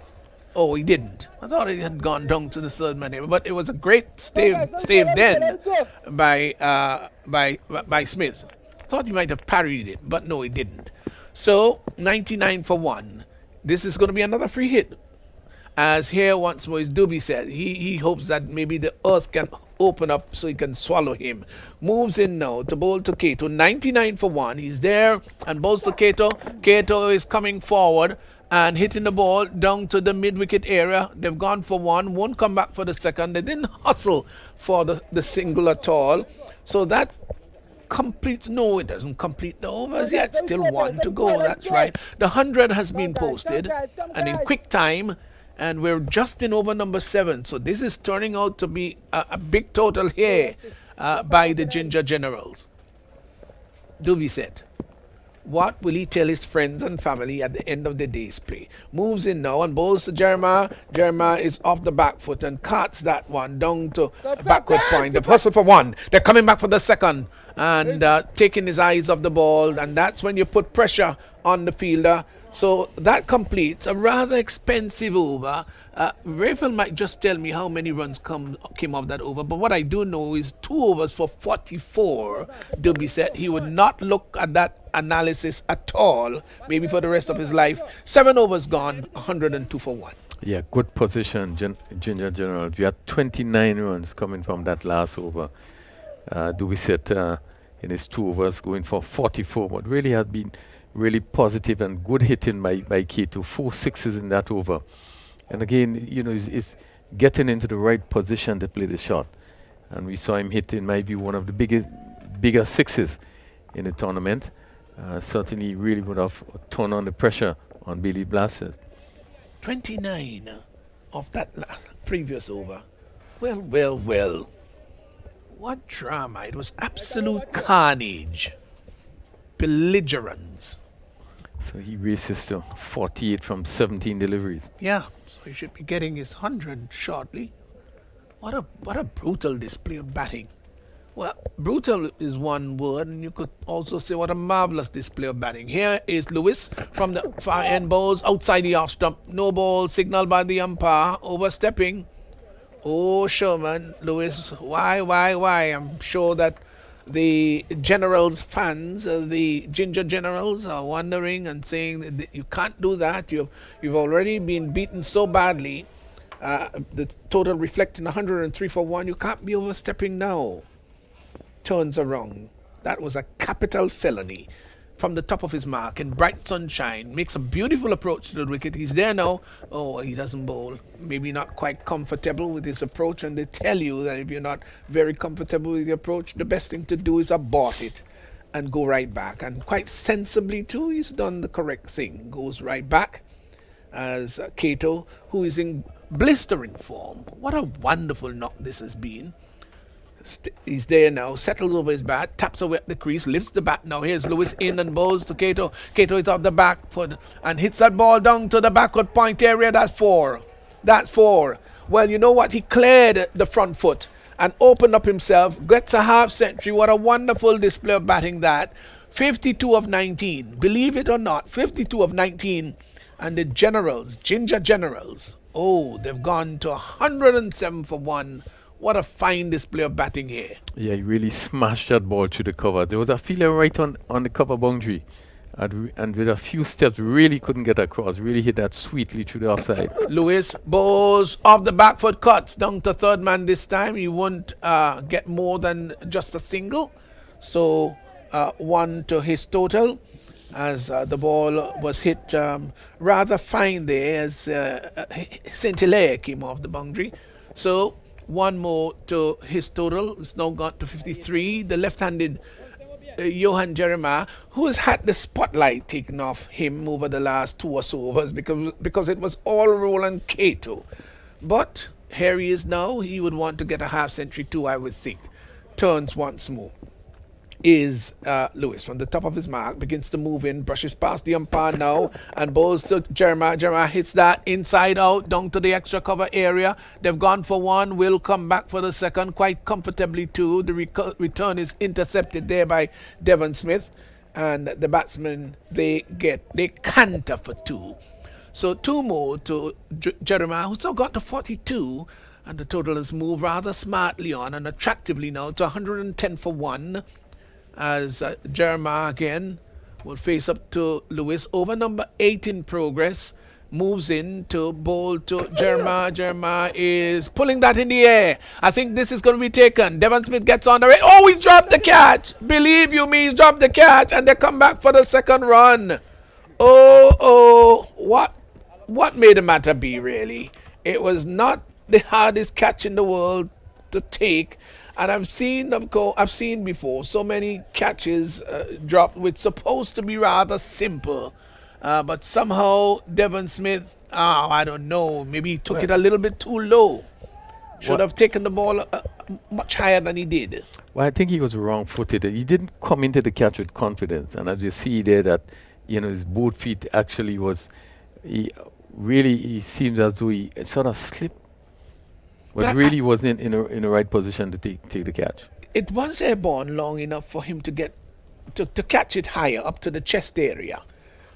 Oh, he didn't. I thought he had gone down to the third man area, but it was a great stave Let's go, then let's go. by Smith. Thought he might have parried it, but no, he didn't. So 99 for 1. This is going to be another free hit. As here once was Doobie said, he hopes that maybe the earth can open up so he can swallow him. Moves in now to bowl to Kato. 99 for 1. He's there and bowls to Kato. Kato is coming forward and hitting the ball down to the mid-wicket area. They've gone for 1, won't come back for the second. They didn't hustle for the single at all. So that completes, no, it doesn't complete the overs yet. Still 1 to go, that's right. The 100 has been posted, and in quick time, and we're just in over number 7. So this is turning out to be a big total here by the Ginger Generals. Doobie said, what will he tell his friends and family at the end of the day's play? Moves in now and bowls to Jeremiah. Jeremiah is off the back foot and carts that one down to backward point. They've hustled for 1. They're coming back for the second and taking his eyes off the ball. And that's when you put pressure on the fielder. So that completes a rather expensive over. Raphael might just tell me how many runs came off that over, but what I do know is 2 overs for 44. Doobie said he would not look at that analysis at all, maybe for the rest of his life. 7 overs gone, 102 for 1. Yeah, good position, Ginger General. We had 29 runs coming from that last over. Doobie said in his 2 overs going for 44, but really had been really positive and good hitting by Kato. 4 sixes in that over. And again, you know, he's getting into the right position to play the shot. And we saw him hit, in my view, one of the bigger sixes in the tournament. Certainly really would have turned on the pressure on Bailey Blasters. 29 of that previous over. Well. What drama. It was absolute carnage. Belligerence. So he races to 48 from 17 deliveries. Yeah, so he should be getting his 100 shortly. What a brutal display of batting. Well, brutal is one word, and you could also say what a marvelous display of batting. Here is Lewis from the far end bowls outside the off stump. No ball signaled by the umpire. Overstepping. Oh, Sherman, Lewis, why? I'm sure that the Generals fans, the Ginger Generals, are wondering and saying that you can't do that. You've already been beaten so badly. The total reflecting 103 for 1. You can't be overstepping now. Turns around. That was a capital felony. From the top of his mark in bright sunshine, makes a beautiful approach to the wicket. He's there now. Oh, he doesn't bowl. Maybe not quite comfortable with his approach, and they tell you that if you're not very comfortable with your approach, the best thing to do is abort it and go right back. And quite sensibly too, he's done the correct thing. Goes right back as Kato, who is in blistering form. What a wonderful knock this has been. He's there now, settles over his bat, taps away at the crease, lifts the bat now. Here's Lewis in and bowls to Cato. Cato is off the back foot and hits that ball down to the backward point area. That's four. That's four. Well, you know what? He cleared the front foot and opened up himself, gets a half century. What a wonderful display of batting that. 52 of 19. Believe it or not, 52 of 19. And the Generals, Ginger Generals, oh, they've gone to 107 for 1. What a fine display of batting here. Yeah, he really smashed that ball through the cover. There was a feeler right on the cover boundary. And with a few steps, really couldn't get across. Really hit that sweetly through the offside. Lewis bowls off the back foot, cuts down to third man this time. He won't get more than just a single. So 1 to his total as the ball was hit rather fine there as St. Hilaire came off the boundary. So 1 more to his total. It's now got to 53. The left-handed Johan Jeremiah, who has had the spotlight taken off him over the last 2 or so overs because it was all Roland Cato. But here he is now. He would want to get a half century too, I would think. Turns once more. Is Lewis from the top of his mark, begins to move in, brushes past the umpire now and bowls to Jeremiah. Jeremiah hits that inside out down to the extra cover area. They've gone for 1, will come back for the second quite comfortably too. The return is intercepted there by Devon Smith, and the batsmen they canter for 2. So 2 more to Jeremiah, who's now got to 42, and the total has moved rather smartly on and attractively now to 110 for 1. As Jeremiah again will face up to Lewis. Over number 8 in progress. Moves in to bowl to Jeremiah. Jeremiah is pulling that in the air. I think this is going to be taken. Devon Smith gets on the right. Oh, he's dropped the catch. Believe you me, he's dropped the catch. And they come back for the second run. What made the matter be, really? It was not the hardest catch in the world to take. And I've seen before so many catches dropped which supposed to be rather simple, but somehow Devon Smith, I don't know, maybe he took it a little bit too low. Should have taken the ball much higher than he did. Well, I think he was wrong-footed. He didn't come into the catch with confidence, and as you see there, that his both feet actually was. He seems as though he sort of slipped. But really wasn't in the right position to take the catch. It was airborne long enough for him to get to catch it higher up to the chest area.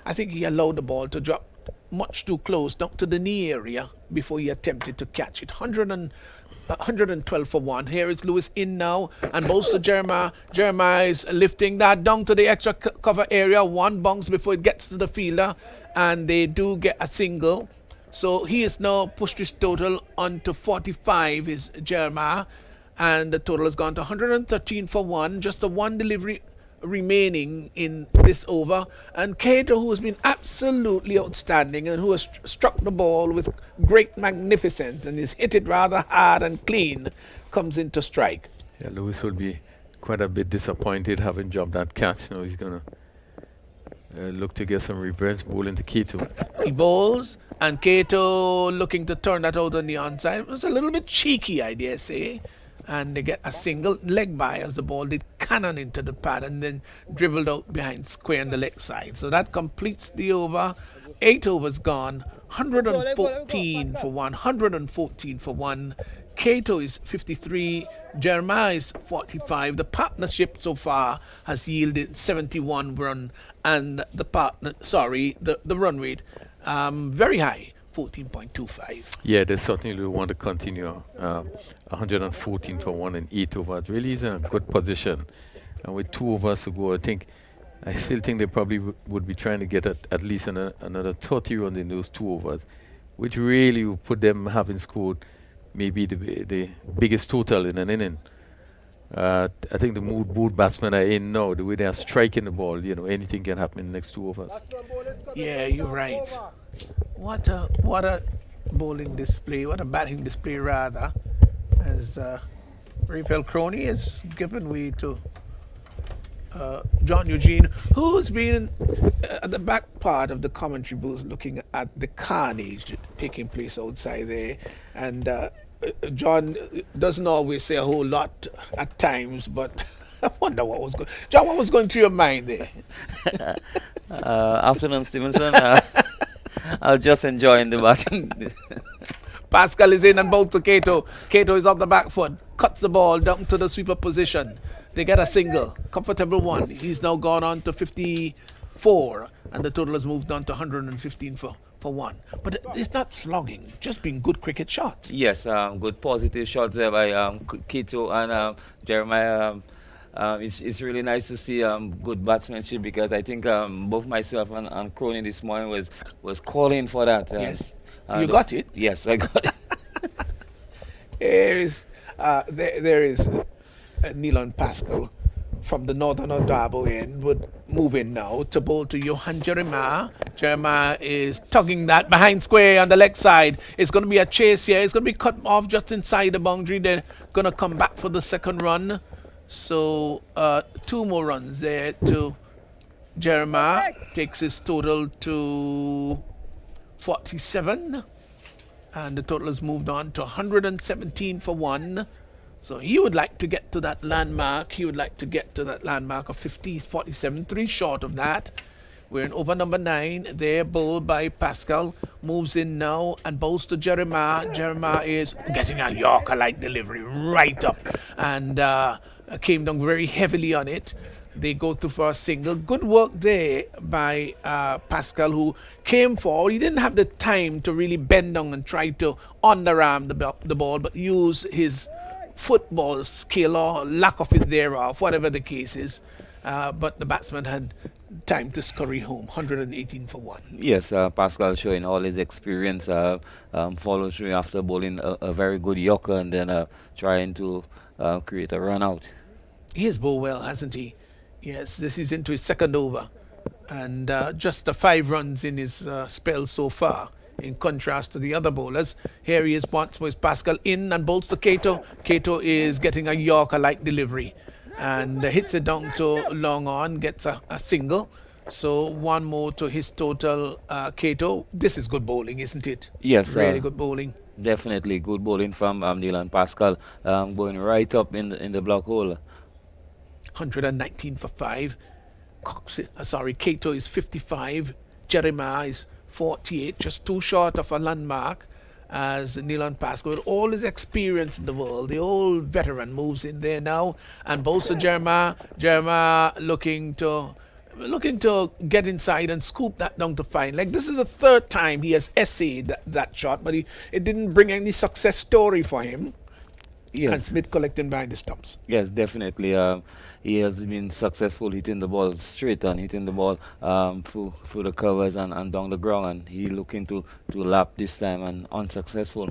I think he allowed the ball to drop much too close down to the knee area before he attempted to catch it. 112 for 1. Here is Lewis in now and bowls to Jeremiah. Jeremiah is lifting that down to the extra cover area. 1 bounce before it gets to the fielder, and they do get a single. So he has now pushed his total on to 45, is Jeremiah, and the total has gone to 113 for 1. Just a 1 delivery remaining in this over. And Cato, who has been absolutely outstanding and who has struck the ball with great magnificence and has hit it rather hard and clean, comes in to strike. Yeah, Lewis will be quite a bit disappointed having dropped that catch. Now he's going to look to get some revenge, bowling to Cato. He bowls, and Cato looking to turn that out on the onside. It was a little bit cheeky, I dare say. And they get a single leg by as the ball did cannon into the pad and then dribbled out behind square on the leg side. So that completes the over. 8 overs gone. 114 for 1. 114 for 1. Cato is 53. Jeremiah is 45. The partnership so far has yielded 71 run, and the run rate very high, 14.25. Yeah, they certainly want to continue. 114 for 1 and 8 overs. Really is in a good position. And with 2 overs to go, I still think they probably would be trying to get at least another 30 runs in those 2 overs, which really would put them having scored maybe the biggest total in an inning. I think the mood both batsmen are in now, the way they are striking the ball, anything can happen in the next 2 overs. Yeah, you're right. What a bowling display, what a batting display rather, as Rafael Crony has given way to John Eugene, who's been at the back part of the commentary booth looking at the carnage taking place outside there. And John doesn't always say a whole lot at times, but I wonder what was going. John, what was going through your mind there? Afternoon, Stevenson. I was just enjoying the batting. Pascal is in and bowls to Cato. Cato is off the back foot, cuts the ball down to the sweeper position. They get a single, comfortable one. He's now gone on to 54, and the total has moved on to 115 for one. But it's not slogging, just being good cricket shots. Yes, good positive shots there by Kito and Jeremiah. It's really nice to see good batsmanship, because I think both myself and Crony this morning was calling for that. Yes. You got it? Yes, I got it. There is Neelan Pascal from the Northern Odabo end would move in now to bowl to Johan Jeremiah. Jeremiah is tugging that behind square on the leg side. It's going to be a chase here. It's going to be cut off just inside the boundary. They're going to come back for the second run. So 2 more runs there to Jeremiah. Takes his total to 47. And the total has moved on to 117 for 1. So he would like to get to that landmark. He would like to get to that landmark of 50, 47, 3 short of that. We're in over number 9. There, bowled by Pascal. Moves in now and bowls to Jeremiah. Jeremiah is getting a Yorker-like delivery right up. And came down very heavily on it. They go through for a single. Good work there by Pascal, who came forward. He didn't have the time to really bend down and try to underarm the ball, but use his football skill or lack of it thereof, whatever the case is. But the batsman had time to scurry home, 118 for 1. Yes, Pascal showing all his experience, follow through after bowling a very good Yorker and then trying to create a run out. He has bowled well, hasn't he? Yes, this is into his second over. And just the 5 runs in his spell so far, in contrast to the other bowlers. Here he is once with Pascal in and bowls to Cato. Cato is getting a Yorker-like delivery and hits it down to long on, gets a single. So 1 more to his total, Cato. This is good bowling, isn't it? Yes. Really good bowling. Definitely good bowling from Neelan Pascal, going right up in the block hole. 119 for 5. Cato is 55. Jeremiah is 48, just 2 short of a landmark, as Neelan Pascal, with all his experience in the world, the old veteran, moves in there now and bowls to Jeremiah. Jeremiah looking to get inside and scoop that down to fine leg. This is the 3rd time he has essayed that shot, but it didn't bring any success story for him. Yes. And Smith collecting behind the stumps. Yes, definitely. He has been successful hitting the ball straight and hitting the ball through the covers and down the ground, and he looking to lap this time and unsuccessful.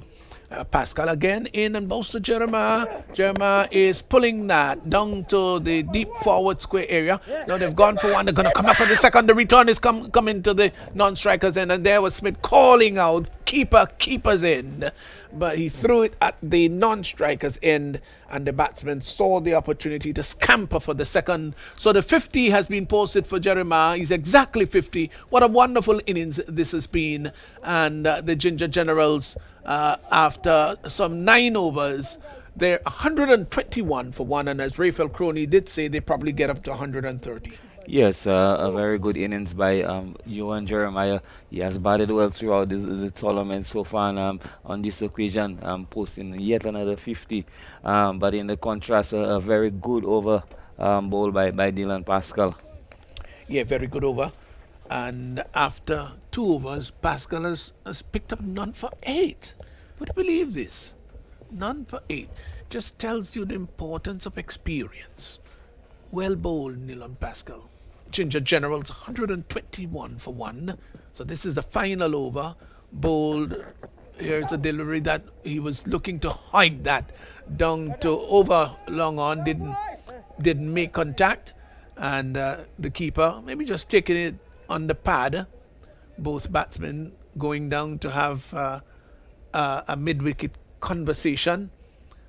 Pascal again in and bowls to Jeremiah. Jeremiah is pulling that down to the deep forward square area. Now they've gone for 1. They're going to come up for the second. The return is coming to the non-strikers end, and there was Smith calling out keeper's end. But he threw it at the non-strikers end, and the batsman saw the opportunity to scamper for the second. So the 50 has been posted for Jeremiah. He's exactly 50. What a wonderful innings this has been. And the Ginger Generals, after some 9 overs, they're 121 for 1. And as Raphael Crony did say, they probably get up to 130. Yes, a very good innings by Johan Jeremiah. He has batted well throughout the tournament so far, and on this occasion posting yet another 50. But in the contrast, a very good over bowl by Neelan Pascal. Yeah, very good over. And after 2 overs, Pascal has picked up none for 8. Would you believe this? None for 8. Just tells you the importance of experience. Well bowled, Neelan Pascal. Ginger Generals 121 for 1. So this is the final over. Bowled. Here's a delivery that he was looking to hide that down to over long on. Didn't make contact. And the keeper maybe just taking it on the pad. Both batsmen going down to have a mid-wicket conversation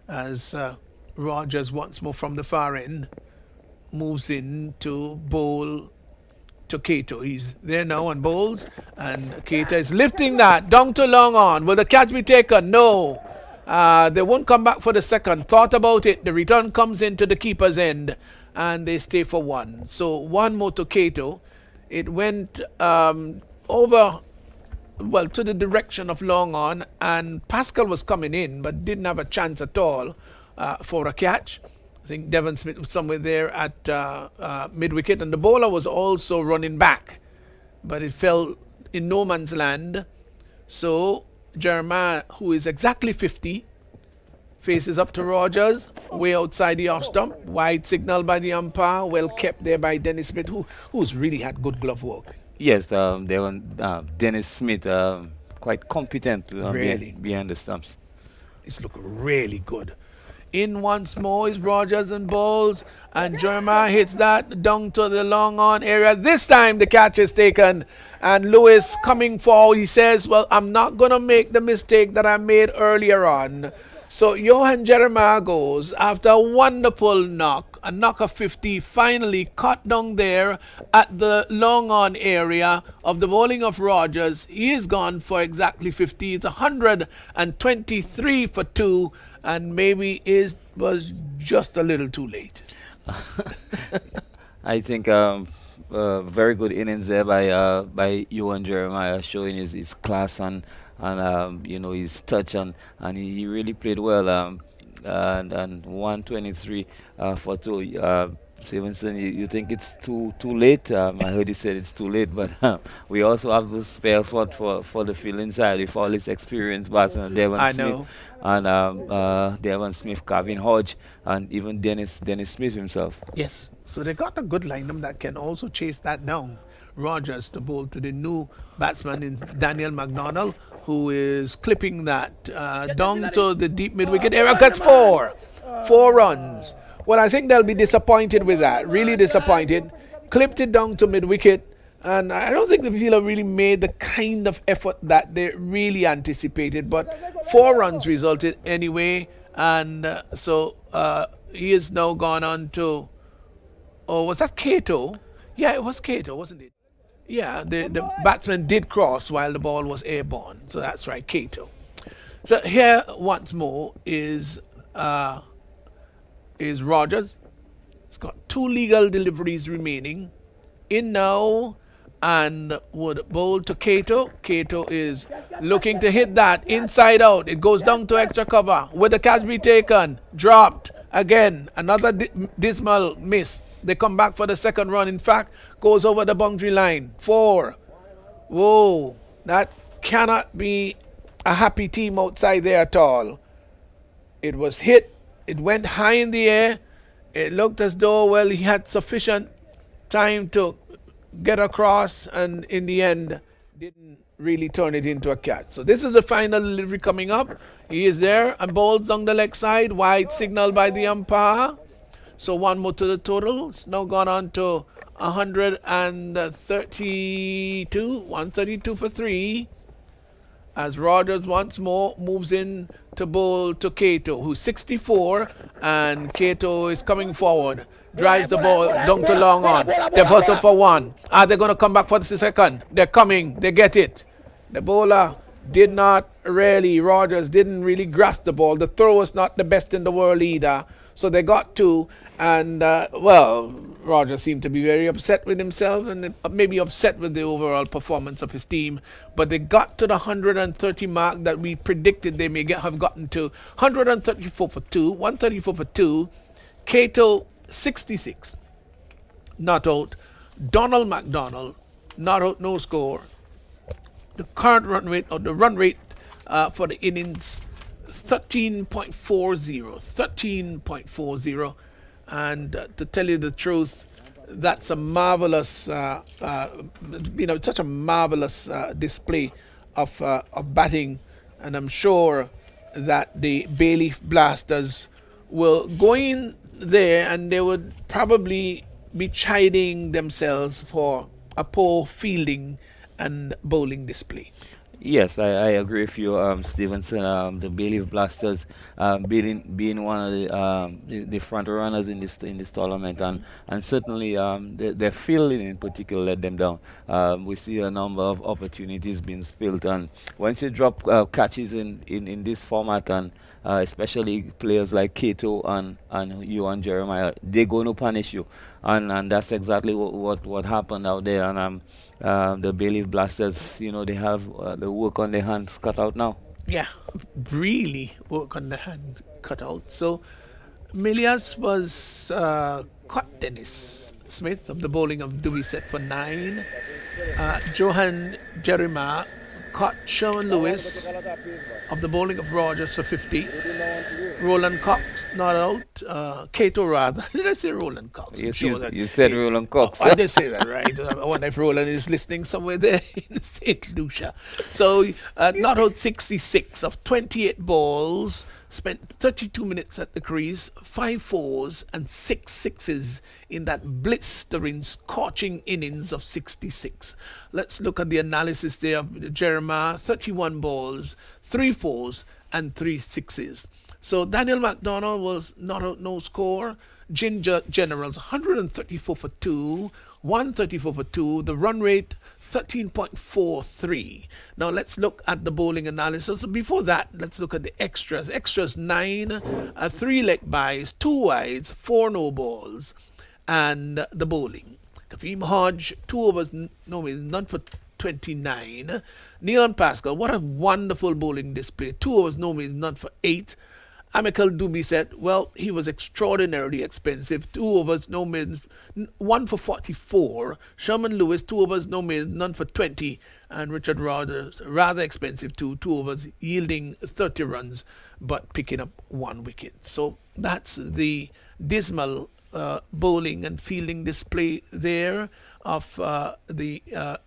as Rogers once more from the far end moves in to bowl to Cato. He's there now on bowls, and Cato is lifting that down to long on. Will the catch be taken? No. They won't come back for the second. Thought about it. The return comes into the keeper's end, and they stay for one. So one more to Cato. It went over, well, to the direction of long on, and Pascal was coming in, but didn't have a chance at all for a catch. I think Devon Smith was somewhere there at mid-wicket, and the bowler was also running back, but it fell in no man's land. So Jeremiah, who is exactly 50, faces up to Rogers, way outside the off stump. Wide signal by the umpire, well kept there by Dennis Smith, who's really had good glove work. Yes, Dennis Smith, quite competent Really? behind the stumps. It's looking really good. In once more is Rogers and bowls, and Jeremiah hits that down to the long on area. This time the catch is taken, and Lewis coming forward, he says, well, I'm not going to make the mistake that I made earlier on. So Johan Jeremiah goes after a wonderful knock, a knock of 50, finally cut down there at the long on area of the bowling of Rogers. He is gone for exactly 50. It's 123 for 2, and maybe it was just a little too late. I think very good innings there by Johan Jeremiah, showing his class and his touch, and he really played well. And 123 for 2. Stevenson, you think it's too late? I heard you said it's too late, but we also have to spare for the field inside with all his experience, batsman Devon I Smith know. and Devon Smith, Calvin Hodge, and even Dennis Smith himself. Yes. So they got a good lineup that can also chase that down. Rogers to bowl to the new batsman in Daniel McDonald, who is clipping that down to the deep mid-wicket area. Cuts 4 runs. Well, I think they'll be disappointed with that. Really disappointed. Clipped it down to mid-wicket, and I don't think the fielder really made the kind of effort that they really anticipated. But 4 runs resulted anyway, and so he is now gone on to. Oh, was that Cato? Yeah, it was Cato, wasn't it? Yeah, the batsman did cross while the ball was airborne. So that's right, Cato. So here once more is Rogers. He's got 2 legal deliveries remaining. In now and would bowl to Cato. Cato is looking to hit that inside out. It goes down to extra cover. Will the catch be taken? Dropped. Again, another dismal miss. They come back for the second run. In fact, goes over the boundary line. 4. Whoa, that cannot be a happy team outside there at all. It was hit. It went high in the air. It looked as though, well, he had sufficient time to get across, and in the end, didn't really turn it into a catch. So this is the final delivery coming up. He is there and bowls on the leg side. Wide signal by the umpire. So 1 more to the total. It's now gone on to 132 for 3. As Rogers once more moves in to bowl to Cato, who's 64, and Cato is coming forward. Drives the ball down to long on. They've hustled for 1. Are they going to come back for the second? They're coming. They get it. The bowler did not really, Rogers didn't really grasp the ball. The throw was not the best in the world either. So they got 2, and Rogers seemed to be very upset with himself and maybe upset with the overall performance of his team. But they got to the 130 mark that we predicted they may have gotten to. 134 for 2, 134 for 2. Cato 66, not out. Donald McDonald, not out, no score. The current run rate, or the run rate for the innings, 13.40, and to tell you the truth, that's a marvelous such a marvelous display of batting, and I'm sure that the Bailey Blasters will go in there and they would probably be chiding themselves for a poor fielding and bowling display. Yes, I agree with you, Stevenson. The Bailiff Blasters being one of the front runners in this tournament, and certainly their fielding in particular let them down. We see a number of opportunities being spilled, and once you drop catches in this format, and especially players like Kato and you and Jeremiah, they're going to punish you, and that's exactly what happened out there. And the Bailiff Blasters, they have the work on their hands cut out now. Yeah, really work on the hand cut out. So Milias was caught Dennis Smith of the bowling of Dewey set for 9. Johan Jeremiah caught Sherman Lewis of the bowling of Rogers for 50. Roland Cox not out. Cato rather. Did I say Roland Cox? I'm sure that You said Roland Cox. I did say that, right? I wonder if Roland is listening somewhere there in St. Lucia. So, not out 66 of 28 balls, spent 32 minutes at the crease, 5 fours and 6 sixes in that blistering, scorching innings of 66. Let's look at the analysis there of Jeremiah: 31 balls, 3 fours and 3 sixes. So Daniel McDonald was not out, no score. Ginger Generals 134 for 2, 134 for 2. The run rate 13.43. Now let's look at the bowling analysis. Before that, let's look at the extras. Extras 9, 3 leg byes, 2 wides, 4 no balls, and the bowling. Kareem Hodge 2 overs, no means none for 29. Neil Pascal, what a wonderful bowling display. 2 overs, no means none for 8. Amical Dubisset, well, he was extraordinarily expensive. 2 overs, no mids, 1 for 44. Sherman Lewis, 2 overs, no mids, none for 20. And Richard Rogers, rather expensive too, 2 overs, yielding 30 runs, but picking up 1 wicket. So that's the dismal bowling and fielding display there of the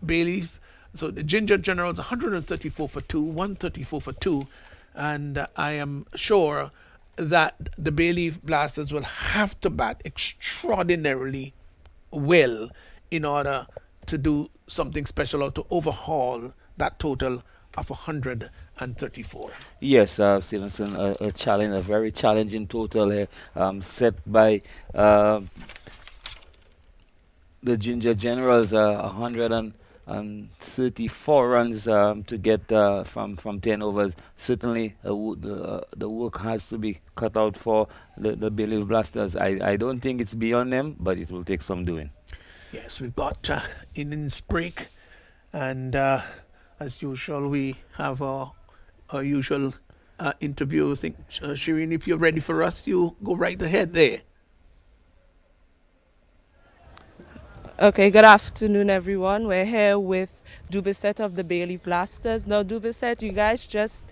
Bailiff. So the Ginger Generals 134 for 2, 134 for 2. And I am sure that the Bailiff Blasters will have to bat extraordinarily well in order to do something special or to overhaul that total of 134. Yes, Stevenson, a challenge, a very challenging total here, set by the Ginger Generals, 134 runs to get from 10 overs. Certainly, the work has to be cut out for the Bailiff Blasters. I don't think it's beyond them, but it will take some doing. Yes, we've got innings break, and as usual, we have our usual interview. I think, Shireen, if you're ready for us, you go right ahead there. Okay, good afternoon, everyone. We're here with Dubisset of the Bailiff Blasters. Now, Dubisset, you guys just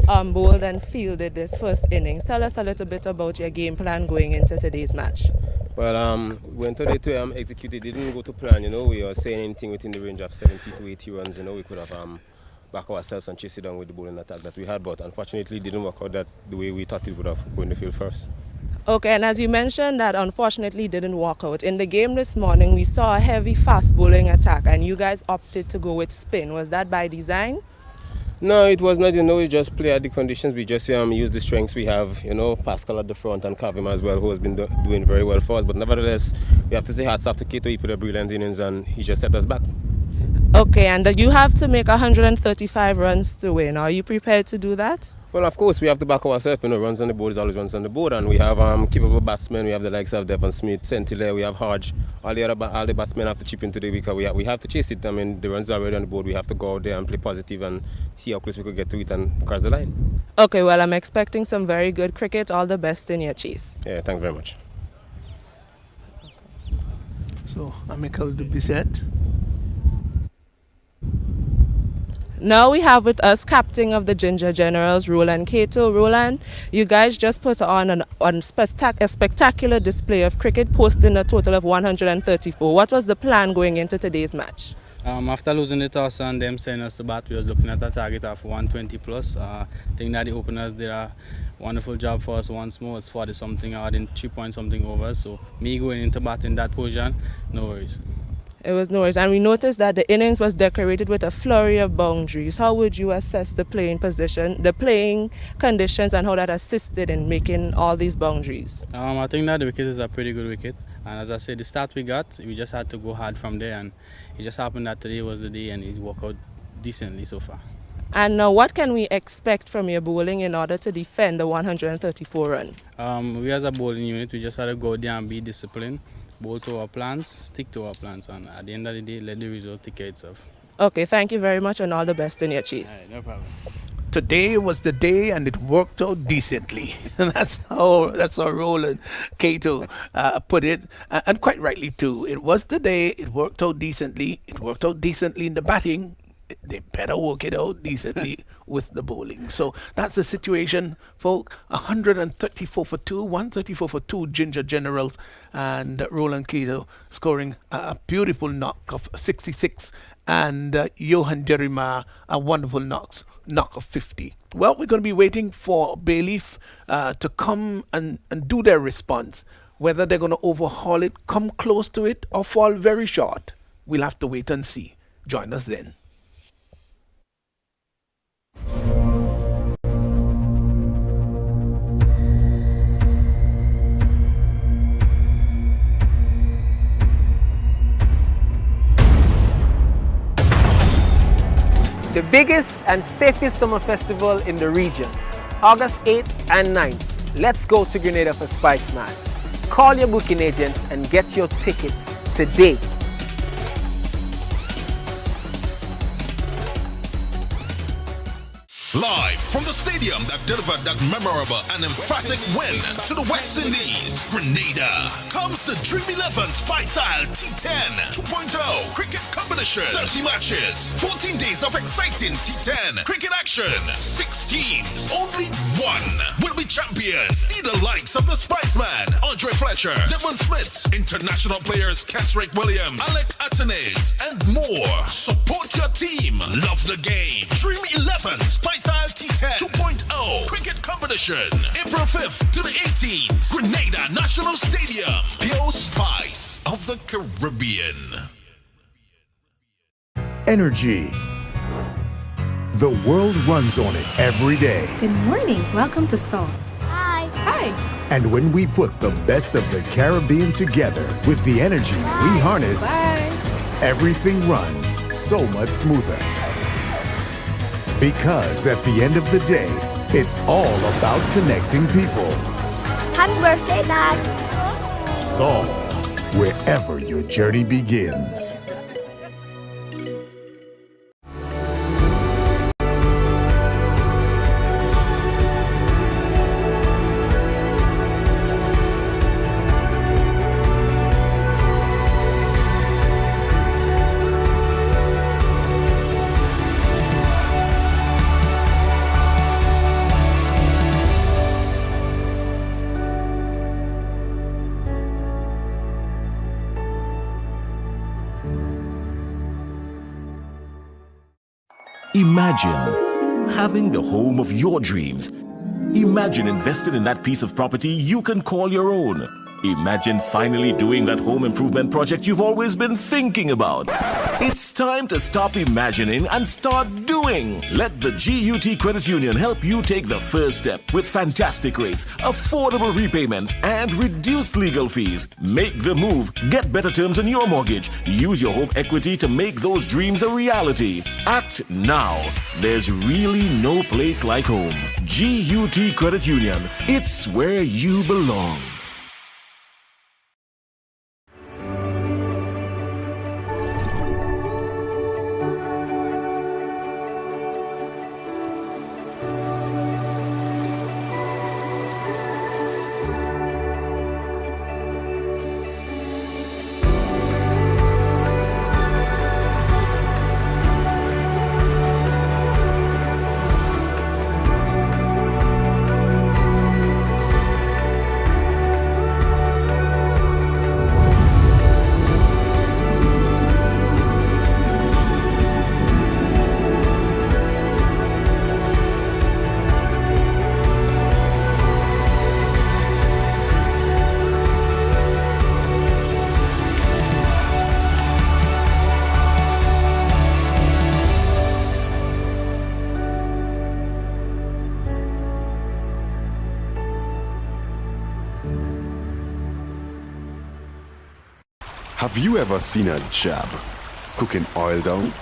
bowled and fielded this first innings. Tell us a little bit about your game plan going into today's match. Well, when today to execute, it didn't go to plan. We were saying anything within the range of 70 to 80 runs. We could have back ourselves and chase it down with the bowling attack that we had, but unfortunately, it didn't work out that the way we thought it would have going to field first. Okay, and as you mentioned, that unfortunately didn't work out. In the game this morning, we saw a heavy fast bowling attack, and you guys opted to go with spin. Was that by design? No, it was not. We just play at the conditions. We just use the strengths we have. Pascal at the front and Kavim as well, who has been doing very well for us. But nevertheless, we have to say hats off to Kato. He put a brilliant innings, and he just set us back. Okay, and you have to make 135 runs to win. Are you prepared to do that? Well, of course, we have to back ourselves. Runs on the board is always runs on the board, and we have capable batsmen. We have the likes of Devon Smith, Sentile, we have Hodge. All the batsmen have to chip into the wicket. We have to chase it. The runs are already on the board. We have to go out there and play positive and see how close we could get to it and cross the line. Okay, well, I'm expecting some very good cricket. All the best in your chase. Yeah, thank you very much. So, Amical Dubisset. Now we have with us captain of the Ginger Generals, Roland Cato. Roland, you guys just put on a spectacular display of cricket, posting a total of 134. What was the plan going into today's match? After losing the toss and them sending us to bat, we was looking at a target of 120 plus. I think that the openers did a wonderful job for us once more. It's 40 something, adding 3 point something over. So me going into bat in that position, no worries. It was no worries. And we noticed that the innings was decorated with a flurry of boundaries. How would you assess the playing position, the playing conditions, and how that assisted in making all these boundaries? I think that the wicket is a pretty good wicket. And as I said, the start we got, we just had to go hard from there. And it just happened that today was the day and it worked out decently so far. And now what can we expect from your bowling in order to defend the 134 run? We as a bowling unit, we just had to go there and be disciplined, bowl to our plans, stick to our plans, and at the end of the day, let the result take care of itself. Okay, thank you very much and all the best in your chase. All right, no problem. Today was the day, and it worked out decently. And that's how Roland Cato put it, and quite rightly too. It was the day. It worked out decently. It worked out decently in the batting. They better work it out decently with the bowling. So that's the situation, folk. 134 for 2, 134 for 2 Ginger Generals, and Roland Cato scoring a beautiful knock of 66, and Johan Jerima a wonderful knock of 50. Well, we're going to be waiting for Bayleaf to come and do their response. Whether they're going to overhaul it, come close to it, or fall very short, we'll have to wait and see. Join us then. The biggest and safest summer festival in the region, August 8th and 9th. Let's go to Grenada for Spice Mass. Call your booking agents and get your tickets today. Live from the stadium that delivered that memorable and emphatic win to the West Indies, Grenada, comes the Dream 11 Spice Isle T10 2.0 cricket competition. 30 matches, 14 days of exciting T10 cricket action. 6 teams, only one will be champions. See the likes of the Spiceman, Andre Fletcher, Devon Smith, international players Kesrick Williams, Alec Atanes, and more. Support your team. Love the game. Dream 11 Spice Isle T10 2.0 cricket competition. April 5th to the 18th. Grenada National Stadium. Pure Spice of the Caribbean. Energy. The world runs on it every day. Good morning. Welcome to Seoul. Hi. Hi. And when we put the best of the Caribbean together with the energy we harness, everything runs so much smoother. Because at the end of the day, it's all about connecting people. Happy birthday, Dad. Sol, wherever your journey begins. Imagine having the home of your dreams. Imagine investing in that piece of property you can call your own. Imagine finally doing that home improvement project you've always been thinking about. It's time to stop imagining and start doing. Let the GUT Credit Union help you take the first step with fantastic rates, affordable repayments, and reduced legal fees. Make the move. Get better terms on your mortgage. Use your home equity to make those dreams a reality. Act now. There's really no place like home. GUT Credit Union. It's where you belong. Have you ever seen a jab cooking oil down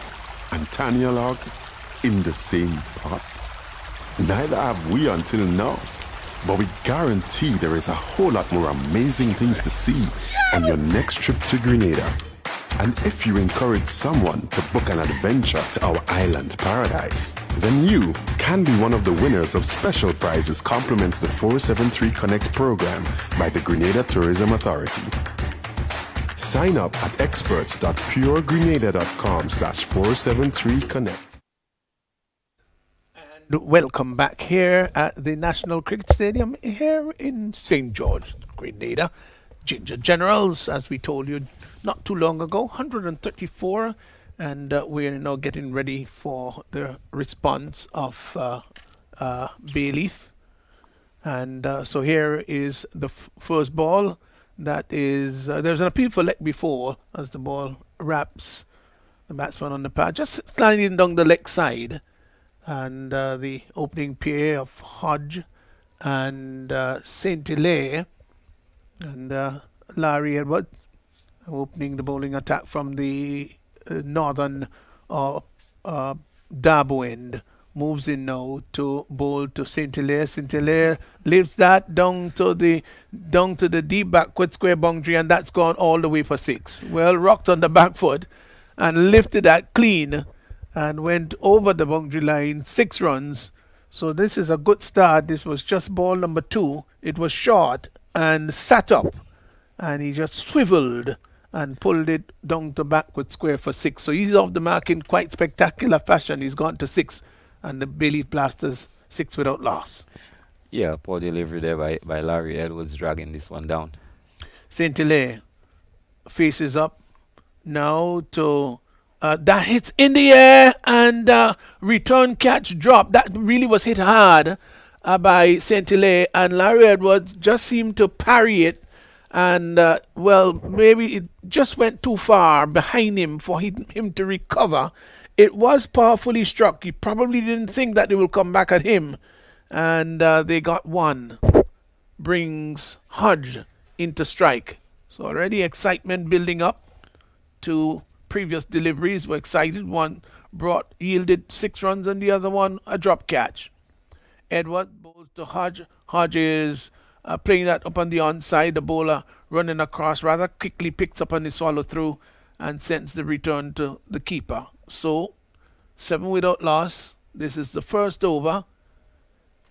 and Tanya log in the same pot? Neither have we until now. But we guarantee there is a whole lot more amazing things to see on your next trip to Grenada. And if you encourage someone to book an adventure to our island paradise, then you can be one of the winners of special prizes compliments the 473 Connect program by the Grenada Tourism Authority. Sign up at experts.puregrenada.com/473connect. Welcome back here at the National Cricket Stadium here in St. George, Grenada. Ginger Generals, as we told you not too long ago, 134, and we're now getting ready for the response of Bayleaf. And so here is the first ball. That is, there's an appeal for leg before as the ball wraps the batsman on the pad, just sliding down the leg side. And the opening pair of Hodge and St. Hilaire and Larry Edwards opening the bowling attack from the northern Dabo end. Moves in now to bowl to St. Hilaire. St. Hilaire leaves that down to the deep backward square boundary, and that's gone all the way for 6. Well rocked on the back foot and lifted that clean and went over the boundary line, 6 runs. So this is a good start. This was just ball number 2. It was short and sat up, and he just swiveled and pulled it down to backward square for 6. So he's off the mark in quite spectacular fashion. He's gone to 6, and the Bayleaf Blasters 6 without loss. Yeah, poor delivery there by Larry Edwards, dragging this one down. St. Hilaire faces up now to that hits in the air, and return catch drop. That really was hit hard by St. Hilaire, and Larry Edwards just seemed to parry it, and well, maybe it just went too far behind him for him to recover. It was powerfully struck. He probably didn't think that it will come back at him, and they got 1. Brings Hodge into strike. So already excitement building up. 2 previous deliveries were excited. One yielded 6 runs, and the other one a drop catch. Edward bowls to Hodge. Hodge is playing that up on the onside. The bowler running across rather quickly picks up on his follow through and sends the return to the keeper. So 7 without loss. This is the first over,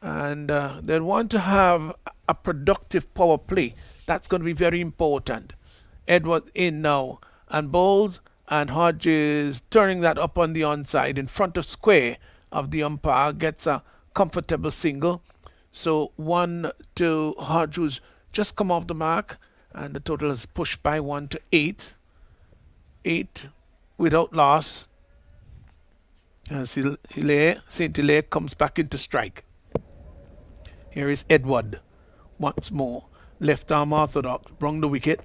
and they want to have a productive power play. That's going to be very important. Edward in now and bowls, and Hodge is turning that up on the onside in front of square of the umpire, gets a comfortable single. So 1 to Hodge, who's just come off the mark, and the total is pushed by 1 to 8. 8 without loss. As St. Hilaire comes back into strike. Here is Edward once more. Left arm orthodox, wrong the wicket,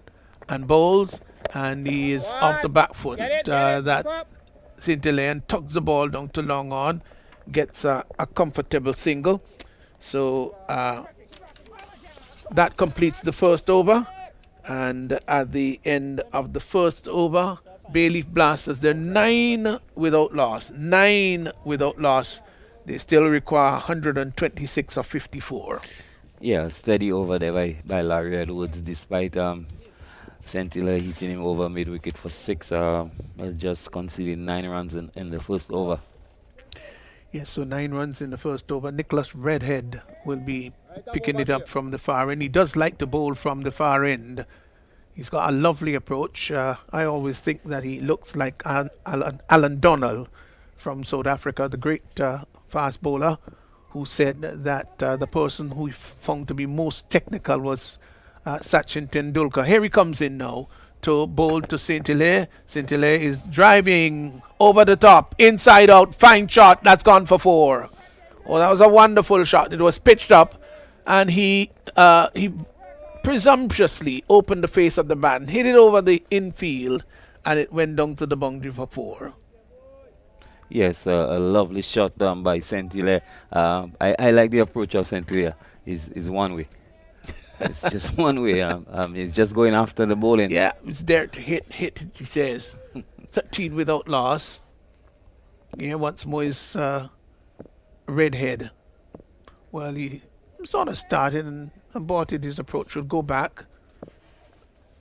and bowls, and he is off the back foot. That St. Hilaire tucks the ball down to long on, gets a comfortable single. So that completes the first over, and at the end of the first over, Bayleaf Blasters, they're 9 without loss. 9 without loss. They still require 126 of 54. Yeah, steady over there by Larry Edwards, despite St. Hilaire hitting him over mid-wicket for 6. Just conceding 9 runs in the first over. Yes, so 9 runs in the first over. Nicholas Redhead will be picking it up from the far end. He does like to bowl from the far end. He's got a lovely approach. I always think that he looks like Alan Donald from South Africa, the great fast bowler, who said that the person who he found to be most technical was Sachin Tendulkar. Here he comes in now to bowl to St. Hilaire. St. Hilaire is driving over the top, inside out, fine shot. That's gone for 4. Oh, that was a wonderful shot. It was pitched up, and he presumptuously opened the face of the bat and hit it over the infield, and it went down to the boundary for 4. Yes, a lovely shot done by St. Hilaire. I like the approach of St. Hilaire. Is one way. It's just one way. It's just going after the bowling. Yeah, it's there to hit it, he says. 13 without loss. Yeah, once more is Redhead. Well, he sort of started and aborted his approach, would go back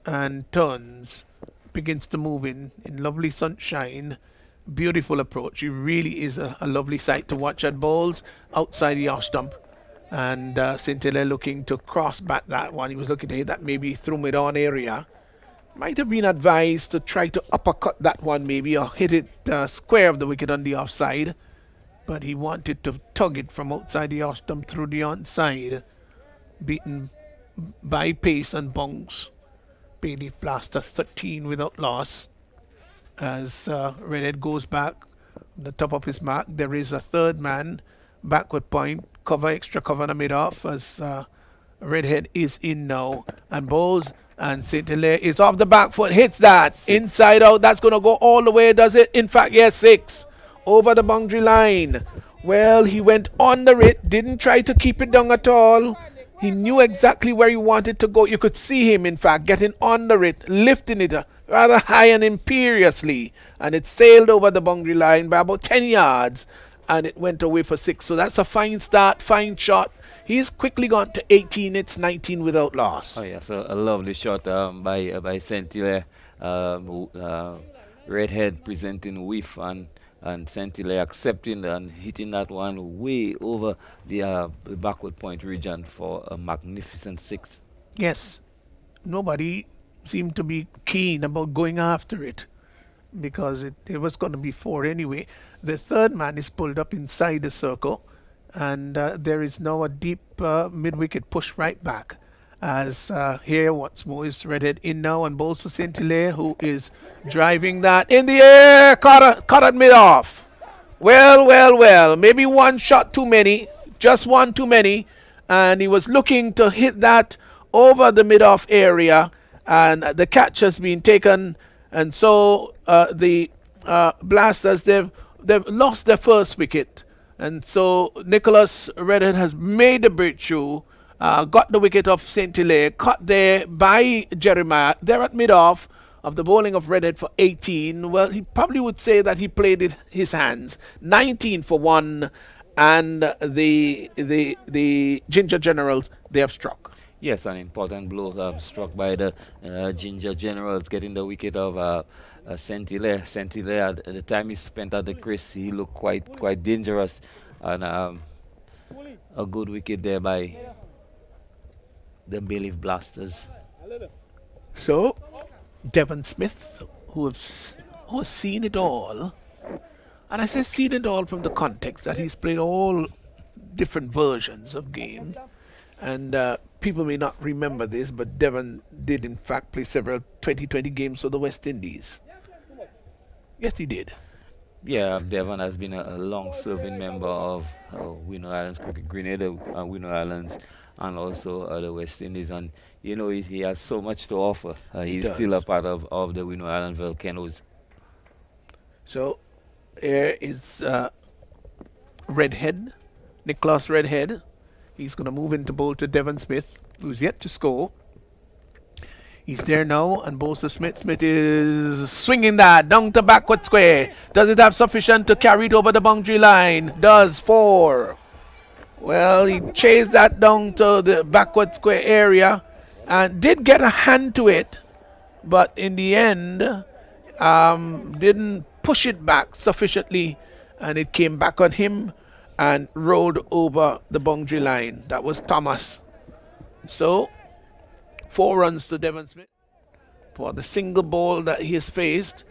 and turns, begins to move in lovely sunshine. Beautiful approach. He really is a lovely sight to watch at bowls outside the off stump. And St. Hilaire looking to cross back that one. He was looking to hit that maybe through mid-on area. Might have been advised to try to uppercut that one maybe, or hit it square of the wicket on the offside. But he wanted to tug it from outside the off stump through the onside. Beaten by pace and bunks. Bailey Blaster 13 without loss. As Redhead goes back on the top of his mark, there is a third man, backward point, cover, extra cover in the mid-off as Redhead is in now and bowls, and St. Hilaire is off the back foot, hits that, inside out, that's going to go all the way, does it? In fact, yes, 6, over the boundary line. Well, he went under it, didn't try to keep it down at all. He knew exactly where he wanted to go. You could see him, in fact, getting under it, lifting it rather high and imperiously, and it sailed over the boundary line by about 10 yards, and it went away for 6. So that's a fine start, fine shot. He's quickly gone to 18. It's 19 without loss. Oh yes, a lovely shot by St. Hilaire. Redhead presenting whiff and St. Hilaire accepting and hitting that one way over the backward point region for a magnificent 6. Yes, nobody seemed to be keen about going after it because it was going to be 4 anyway. The third man is pulled up inside the circle, and there is now a deep mid-wicket push right back. As here once more is Redhead in now and bowls to St. Hilaire, who is driving that in the air, caught at mid-off. Well, maybe one shot too many, just one too many, and he was looking to hit that over the mid-off area, and the catch has been taken, and so the Blasters, they've lost their first wicket, and so Nicholas Redhead has made the breakthrough, got the wicket of St. Hilaire, caught there by Jeremiah. They're at mid-off of the bowling of Redhead for 18. Well, he probably would say that he played it his hands. 19 for 1, and the Ginger Generals, they have struck. Yes, an important blow struck by the Ginger Generals, getting the wicket of St. Hilaire. St. Hilaire, at the time he spent at the crease, he looked quite dangerous, and a good wicket there by the Bailiff Blasters. So, Devon Smith, who has seen it all, and I say seen it all from the context that he's played all different versions of games, and people may not remember this, but Devon did in fact play several 2020 games for the West Indies. Yes, he did. Yeah, Devon has been a long-serving member of Winner Islands Cricket, Grenada Winner Islands, and also the West Indies, and you know he has so much to offer. He's still a part of the Winner Island Volcanoes. So here is Redhead, Nicholas Redhead. He's going to move into bowl to Devon Smith, who's yet to score. He's there now, and bowls to Smith. Smith is swinging that down to backward square. Does it have sufficient to carry it over the boundary line? Does. 4. Well, he chased that down to the backward square area and did get a hand to it, but in the end didn't push it back sufficiently, and it came back on him and rolled over the boundary line. That was Thomas. So 4 runs to Devon Smith for the single ball that he has faced.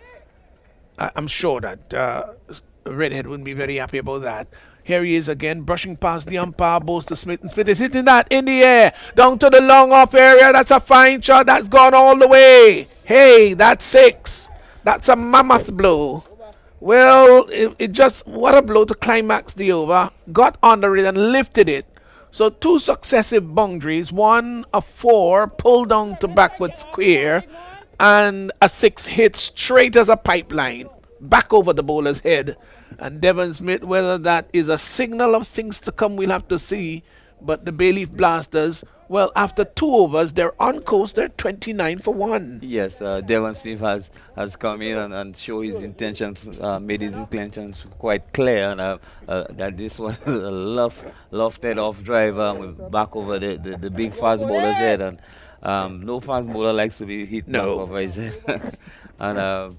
I'm sure that Redhead wouldn't be very happy about that. Here he is again, brushing past the umpire, bowls to Smith, and Smith is hitting that in the air, down to the long off area. That's a fine shot. That's gone all the way. Hey, that's 6. That's a mammoth blow. Well, it just, what a blow to climax the over. Got under it and lifted it. So 2 successive boundaries, 1 a 4, pulled down to backward square, and a 6 hit straight as a pipeline, back over the bowler's head. And Devon Smith, whether that is a signal of things to come, we'll have to see. But the Bayleaf Blasters, well, after 2 overs, they're on course. They're 29 for 1. Yes, Devon Smith has come in and show his intentions, made his intentions quite clear, and that this was a lofted off drive with back over the big fast bowler's head, and no fast bowler likes to be hit back over his head. And an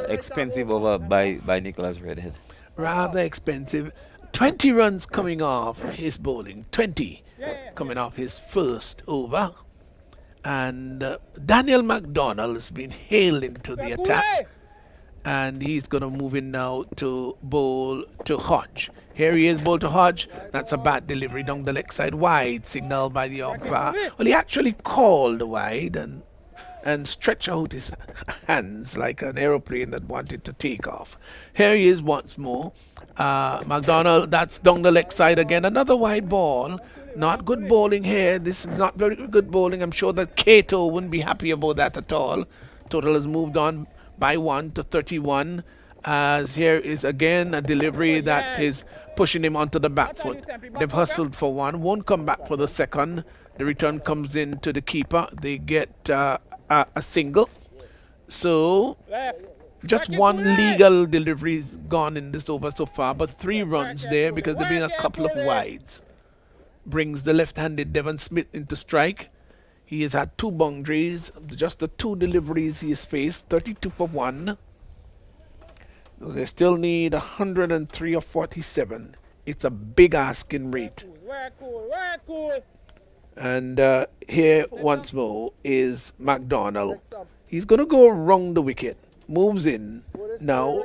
expensive over by Nicholas Redhead. Rather expensive. 20 runs coming off his bowling. 20 coming off his first over. And Daniel McDonald has been hailed into the attack. And he's going to move in now to bowl to Hodge. Here he is, bowl to Hodge. That's a bad delivery down the leg side. Wide, signal by the umpire. Well, he actually called wide and stretched out his hands like an aeroplane that wanted to take off. Here he is once more. McDonald, that's down the leg side again. Another wide ball. Not good bowling here. This is not very good bowling. I'm sure that Cato wouldn't be happy about that at all. Total has moved on by 1 to 31. As here is again a delivery that is pushing him onto the back foot. They've hustled for 1. Won't come back for the second. The return comes in to the keeper. They get a single. So just 1 legal delivery gone in this over so far, but 3 runs there because there have been a couple of wides. Brings the left-handed Devon Smith into strike. He has had 2 boundaries, just the 2 deliveries he has faced, 32 for 1. So they still need 103 or 47. It's a big asking rate. And here once more is McDonald. He's going to go around the wicket. Moves in now.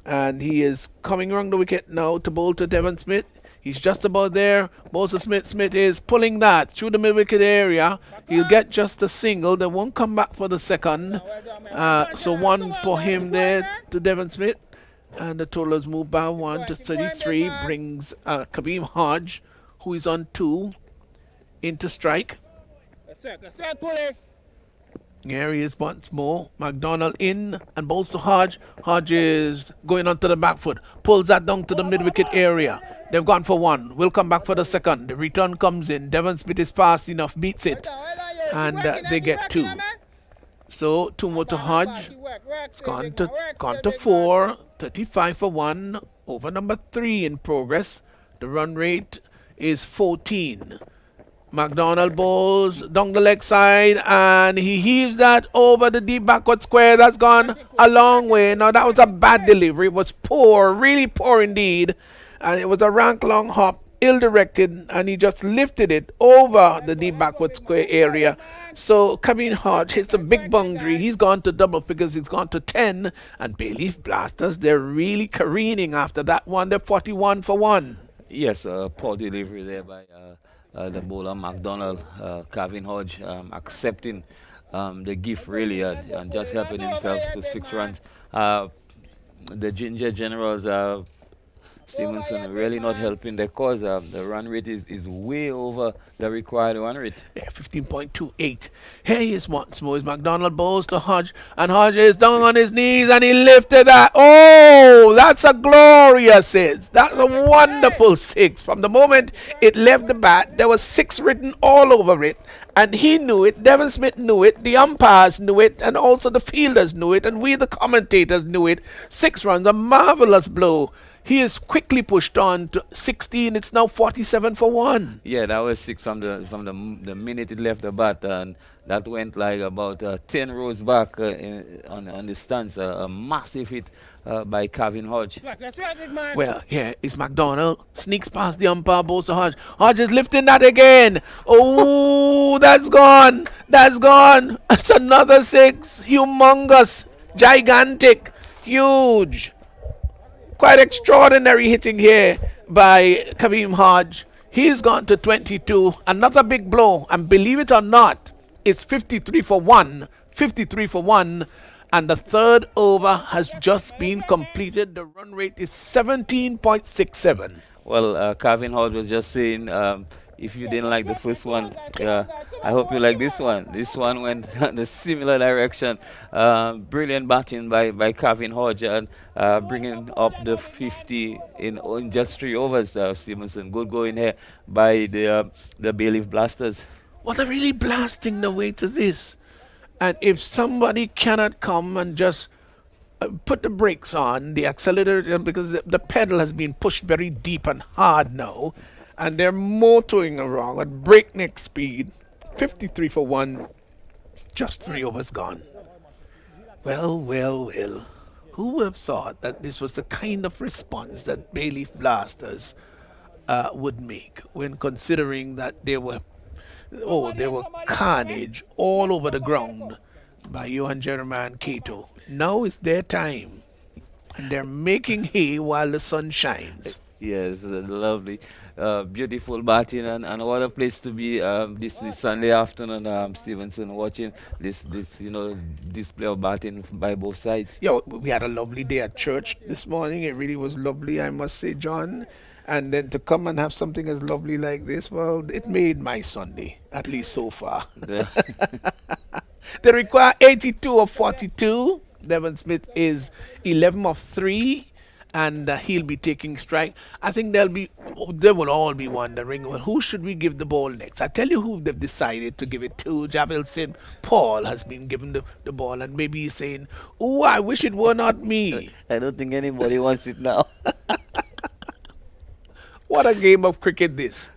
And he is coming around the wicket now to bowl to Devon Smith. He's just about there. Bowls to Smith. Smith is pulling that through the mid-wicket area. He'll get just a single. They won't come back for the second. So 1 for him there to Devon Smith. And the total has moved by 1 to 33. Brings Kareem Hodge, who is on 2, into strike. Here he is once more. McDonald in and bowls to Hodge. Hodge is going onto the back foot. Pulls that down to the mid-wicket area. They've gone for 1. Will come back for the second. The return comes in. Devon Smith is fast enough, beats it. And they get 2. So 2 more to Hodge. It's gone to 4. 35 for 1. Over number 3 in progress. The run rate is 14. McDonald bowls down the leg side and he heaves that over the deep backward square. That's gone a long way. Now that was a bad delivery. It was poor, really poor indeed. And it was a rank long hop, ill-directed, and he just lifted it over the deep backward square area. So Kareem Hodge hits a big boundary. He's gone to double figures. He's gone to 10. And Bayleaf Blasters, they're really careening after that one. They're 41 for 1. Yes, poor delivery there by the bowler McDonald. Kareem Hodge accepting the gift really and just helping himself to 6 runs. The Ginger Generals, Stevenson, really not helping the cause. The run rate is way over the required run rate. Yeah, 15.28. Here he is once more. Is McDonald bowls to Hodge, and Hodge is down on his knees, and he lifted that. Oh, that's a glorious hit. That's a wonderful 6. From the moment it left the bat, there was 6 written all over it, and he knew it. Devon Smith knew it. The umpires knew it, and also the fielders knew it, and we, the commentators, knew it. 6 runs, a marvelous blow. He is quickly pushed on to 16. It's now 47 for 1. Yeah, that was 6 from the minute it left the bat, and that went like about 10 rows back on the stance. A massive hit by Kareem Hodge. Well, here is McDonald. Sneaks past the umpire, bowls to Hodge. Hodge is lifting that again. Oh, that's gone. That's gone. That's another 6. Humongous. Gigantic. Huge. Quite extraordinary hitting here by Kareem Hodge. He's gone to 22. Another big blow. And believe it or not, it's 53 for 1. 53 for 1. And the 3rd over has just been completed. The run rate is 17.67. Well, Kareem Hodge was just saying, if you didn't like the first one, I hope you like this one. This one went the similar direction. Brilliant batting by Kevin Hodge and bringing up the 50 in just 3 overs. Stevenson, good going here by the Bailiff Blasters. Well, they're really blasting the way to this. And if somebody cannot come and just put the brakes on, the accelerator, because the pedal has been pushed very deep and hard now, and they're motoring along at breakneck speed. 53 for 1, just 3 overs gone. Well, well, well. Who would have thought that this was the kind of response that Bailiff Blasters would make when considering that there were carnage all over the ground by Johan Jeremiah and Cato. Now is their time, and they're making hay while the sun shines. Yes, lovely, beautiful batting, and what a place to be this Sunday afternoon, Stevenson, watching this display of batting by both sides. Yeah, we had a lovely day at church this morning. It really was lovely, I must say, John. And then to come and have something as lovely like this, well, it made my Sunday, at least so far. Yeah. They require 82 of 42. Devon Smith is 11 of 3, and he'll be taking strike. I think they will all be wondering, well, who should we give the ball next? I tell you who they've decided to give it to. Javel St. Paul has been given the ball, and maybe he's saying, oh, I wish it were not me. I don't think anybody wants it now. What a game of cricket this.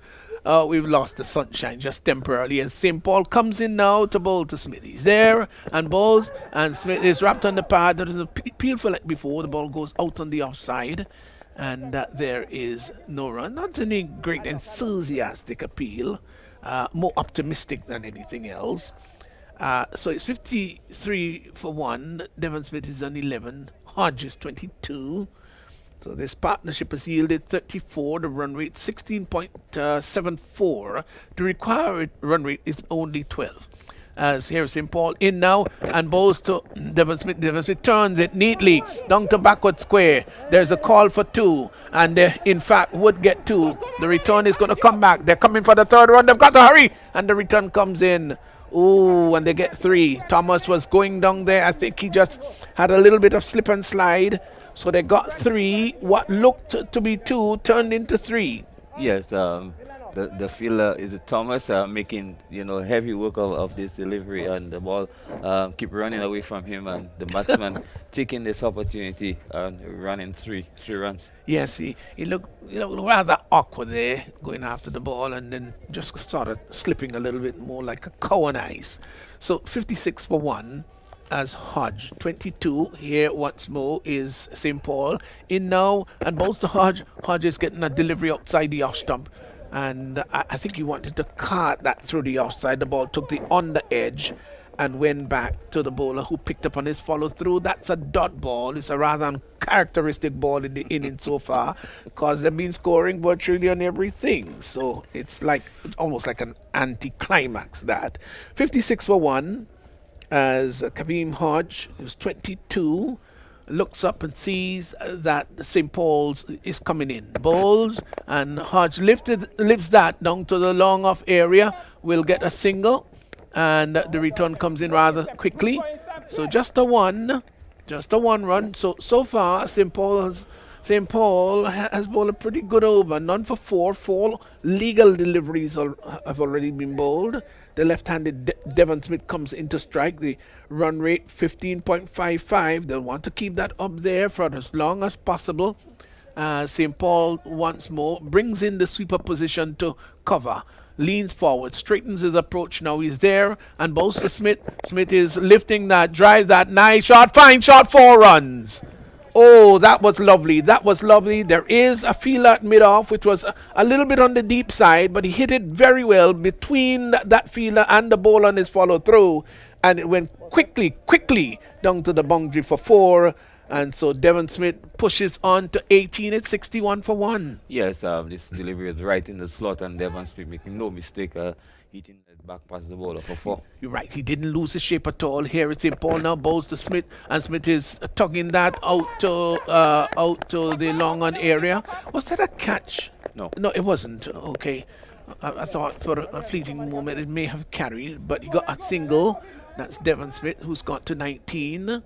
We've lost the sunshine just temporarily, and St. Paul comes in now to bowl to Smith. He's there and bowls, and Smith is wrapped on the pad. There is a peel for like before. The ball goes out on the offside, and there is no run. Not any great enthusiastic appeal, more optimistic than anything else. So it's 53 for 1. Devon Smith is on 11. Hodge is 22. So this partnership has yielded 34. The run rate 16.74. The required run rate is only 12. As here St. Paul in now and bowls to Devon Smith. Devon Smith turns it neatly down to backward square. There's a call for 2, and they in fact would get 2. The return is going to come back. They're coming for the third run. They've got to hurry, and the return comes in. Ooh, and they get 3. Thomas was going down there. I think he just had a little bit of slip and slide. So they got 3. What looked to be 2 turned into 3. Yes, the fielder is Thomas making heavy work of this delivery, and the ball keep running away from him, and the batsman taking this opportunity and running three runs. Yes, he looked rather awkward there, going after the ball, and then just started slipping a little bit more like a cow on ice. So 56 for 1. As Hodge. 22 here once more is St. Paul in now, and both to Hodge. Hodge is getting a delivery outside the off stump, and I think he wanted to cart that through the offside. The ball took the on the edge and went back to the bowler, who picked up on his follow through. That's a dot ball. It's a rather uncharacteristic ball in the inning so far, because they've been scoring virtually on everything. So it's almost like an anti-climax. That 56 for 1. As Kareem Hodge, who's 22, looks up and sees that St. Paul's is coming in. Bowls, and Hodge lifts that down to the long off area. Will get a single, and the return comes in rather quickly. So just a one run. So far, St. Paul has bowled a pretty good over. None for 4. 4 legal deliveries have already been bowled. The left-handed Devon Smith comes into strike. The run rate 15.55. They'll want to keep that up there for as long as possible. St. Paul once more brings in the sweeper position to cover. Leans forward, straightens his approach. Now he's there and bowls to Smith. Smith is lifting that, drive that, nice shot, fine shot, 4 runs. Oh, that was lovely. There is a feeler at mid-off, which was a little bit on the deep side, but he hit it very well between that feeler and the ball on his follow-through, and it went quickly down to the boundary for 4. And so Devon Smith pushes on to 18. It's 61 for 1. Yes, this delivery is right in the slot, and Devon Smith making no mistake, hitting it back past the bowler for 4. You're right. He didn't lose his shape at all. Here it's St. Paul now bowls to Smith, and Smith is tugging that out to the long on area. Was that a catch? No, it wasn't. Okay. I thought for a fleeting moment it may have carried, but he got a single. That's Devon Smith, who's gone to 19.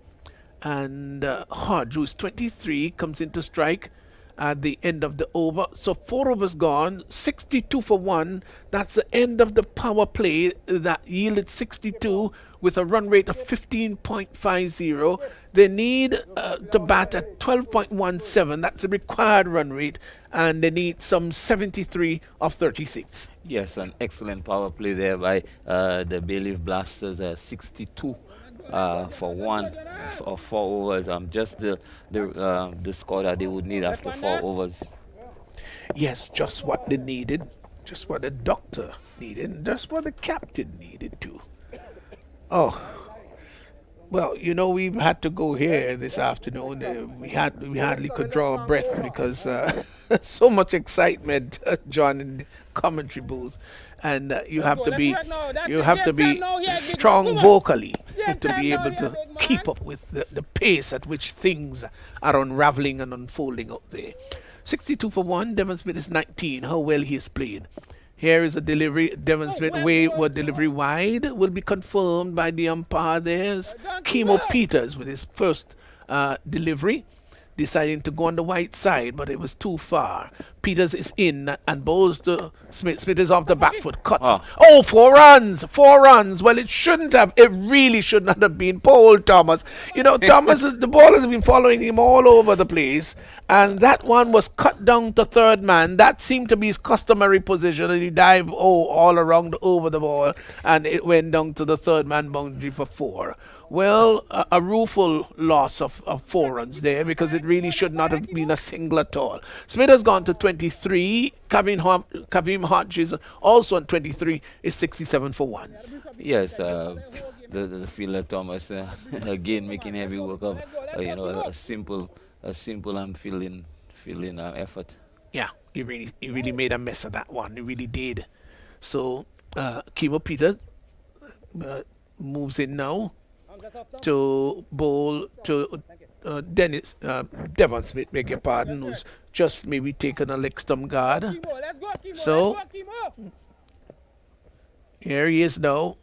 And Hodge, who's 23, comes into strike at the end of the over. So 4 overs gone, 62 for 1. That's the end of the power play that yielded 62 with a run rate of 15.50. They need to bat at 12.17. That's the required run rate. And they need some 73 of 36. Yes, an excellent power play there by the Bayleaf Blasters, 62 for 1 of 4 overs. Just the score that they would need after 4 overs. Yes, just what they needed, just what the doctor needed, and just what the captain needed too. Oh, well, we've had to go here this afternoon. We hardly could draw a breath because so much excitement, John, in the commentary booth, and you have to be strong vocally to be able to keep up with the pace at which things are unraveling and unfolding out there. 62 for 1. Devon Smith is 19. How well he has played. Here is a delivery. Devon Smith wayward delivery wide will be confirmed by the umpire. There's Chemo Peters with his first delivery, deciding to go on the white side, but it was too far. Peters is in and bowls to Smith. Smith is off the back foot, cut. Oh, 4 runs, 4 runs. Well, it really should not have been. Paul Thomas. Thomas, the ball has been following him all over the place, and that one was cut down to third man. That seemed to be his customary position, and he dived all around over the ball, and it went down to the third man boundary for 4. Well, a rueful loss of 4 runs there, because it really should not have been a single at all. Smith has gone to 23. Kavim Hodge is also on 23, is 67 for 1. Yes, the fielder Thomas again making heavy work of a simple fielding effort. Yeah, he really made a mess of that one. He really did. So Chemo Peter moves in now to bowl to Devon Smith, beg your pardon, who's just maybe taken a leg stump guard. So here he is now.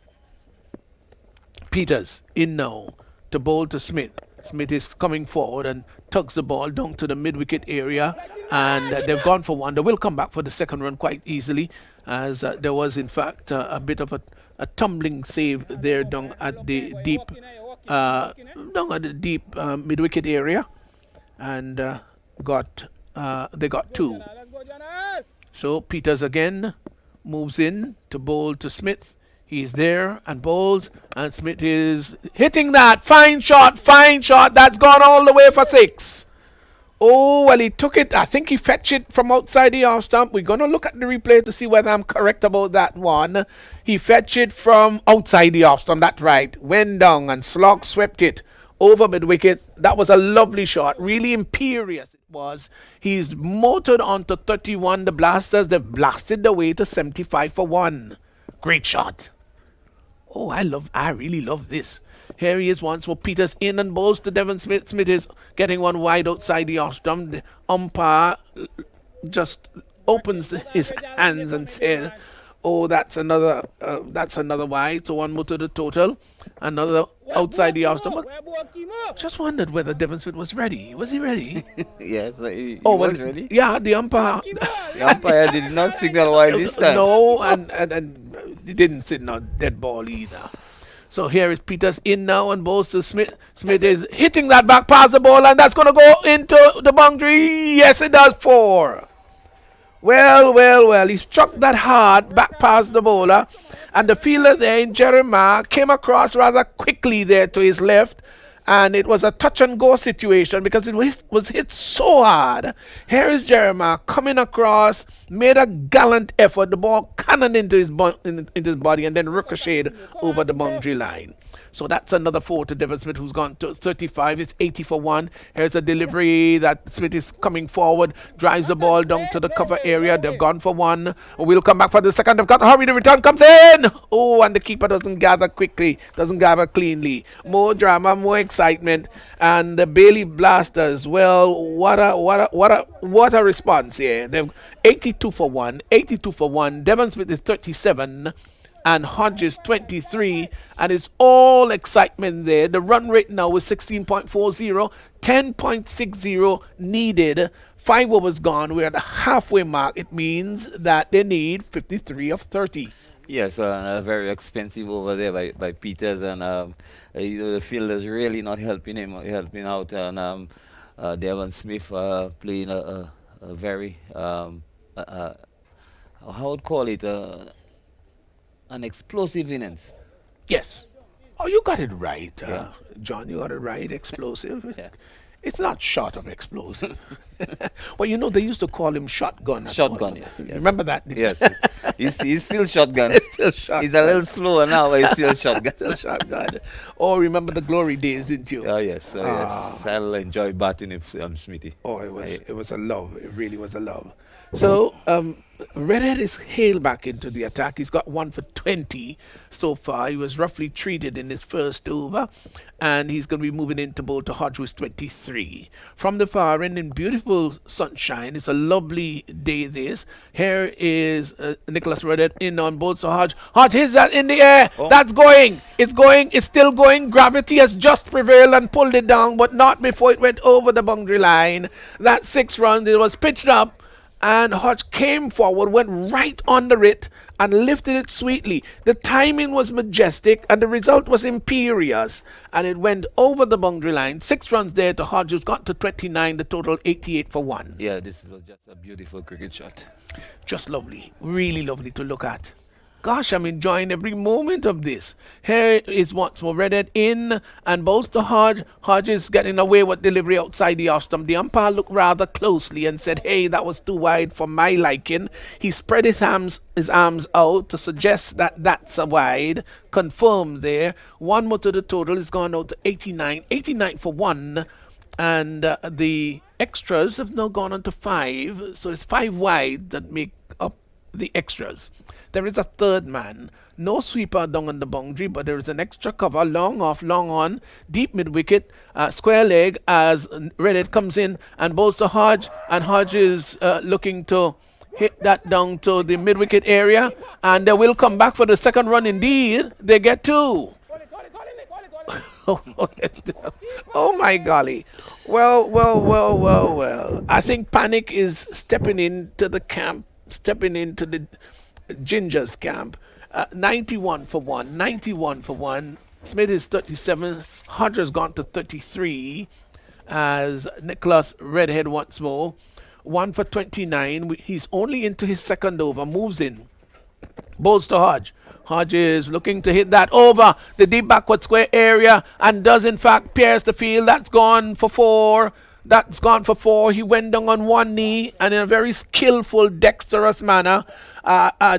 Peters in now to bowl to Smith. Smith is coming forward and tugs the ball down to the mid-wicket area, and they've gone for 1. They will come back for the second run quite easily, as there was in fact a bit of a tumbling save there down at the deep mid-wicket area, and they got 2. So Peters again moves in to bowl to Smith. He's there and bowls, and Smith is hitting that. Fine shot. That's gone all the way for 6. Oh, well, he took it. I think he fetched it from outside the off stump. We're going to look at the replay to see whether I'm correct about that one. He fetched it from outside the off stump. That's right. Went down and Slog swept it over mid-wicket. That was a lovely shot. Really imperious it was. He's motored on to 31. The Blasters, they've blasted the way to 75 for 1. Great shot. Oh, I really love this. Here he is once more. Peters in and bowls to Devon Smith. Smith is getting one wide outside the off stump. The umpire just opens his hands and says, oh, that's another wide. So 1 more to the total. Another outside the off stump. Just wondered whether Devon Smith was ready. Was he ready? Yes, he was ready. Yeah, the umpire. The umpire did not signal wide this time. No, and he didn't signal dead ball either. So here is Peters in now and bowls to Smith. Smith is hitting that back past the ball, and that's going to go into the boundary. Yes, it does. 4. Well, he struck that hard back past the bowler, and the fielder there in Jeremiah came across rather quickly there to his left, and it was a touch and go situation because it was hit so hard. Here is Jeremiah coming across, made a gallant effort. The ball cannoned into his body and then ricocheted over the boundary line. So that's another 4 to Devon Smith, who's gone to 35. It's 80 for 1. Here's a delivery that Smith is coming forward, drives the ball down to the cover area. They've gone for 1. We'll come back for the second. They've got to hurry. The return comes in. Oh, and the keeper doesn't gather quickly, doesn't gather cleanly. More drama, more excitement. And the Bayleaf Blasters, well, what a response here. 82 for 1, 82 for 1. Devon Smith is 37 and Hodges 23, and it's all excitement there. The run rate now is 16.40, 10.60 needed. 5 overs gone. We're at the halfway mark. It means that they need 53 of 30. Yes, very expensive over there by Peters, and the field is really not helping him, helping out. And Devon Smith playing a very, how would call it, an explosive innings. Yes. Oh, you got it right, Yeah. John. You got it right. Explosive. Yeah. It's not short of explosive. Well, you know, they used to call him shotgun. Shotgun, yes. Remember that? Yes, he's still shotgun. Still shotgun. He's a little slower now, but he's still shotgun. Still shotgun. Oh, remember the glory days, didn't you? Oh yes, yes. I'll enjoy batting if Smithy. Oh, it was a love. It really was a love. So, Redhead is hailed back into the attack. He's got 1 for 20 so far. He was roughly treated in his first over, and he's going to be moving into bowl to Hodge with 23. From the far end in beautiful sunshine, it's a lovely day this. Here is Nicholas Redhead in on both. So Hodge hits that in the air. Oh. That's going. It's going. It's still going. Gravity has just prevailed and pulled it down, but not before it went over the boundary line. That 6 runs, it was pitched up, and Hodge came forward, went right under it, and lifted it sweetly. The timing was majestic, and the result was imperious, and it went over the boundary line. 6 runs there to Hodge, who's got to 29, the total 88 for 1. Yeah, this was just a beautiful cricket shot. Just lovely, really lovely to look at. Gosh, I'm enjoying every moment of this. Here is once more Redhead in and bowls to Hodge. Hodge is getting away with delivery outside the off stump. The umpire looked rather closely and said, hey, that was too wide for my liking. He spread his arms out to suggest that that's a wide. Confirmed there. 1 more to the total. It's gone out to 89. 89 for 1. And the extras have now gone on to 5. So it's 5 wide that make up the extras. There is a third man. No sweeper down on the boundary, but there is an extra cover. Long off, long on. Deep mid-wicket. Square leg as Redhead comes in and bowls to Hodge. And Hodge is looking to hit that down to the mid-wicket area. And they will come back for the second run indeed. They get 2. Oh my golly. Well. I think panic is stepping into the camp, stepping into the Ginger's camp. 91 for 1, 91 for 1. Smith is 37. Hodge has gone to 33 as Nicholas Redhead once more. 1 for 29. He's only into his second over. Moves in. Bowls to Hodge. Hodge is looking to hit that over the deep backward square area and does in fact pierce the field. That's gone for 4. That's gone for 4. He went down on one knee and in a very skillful, dexterous manner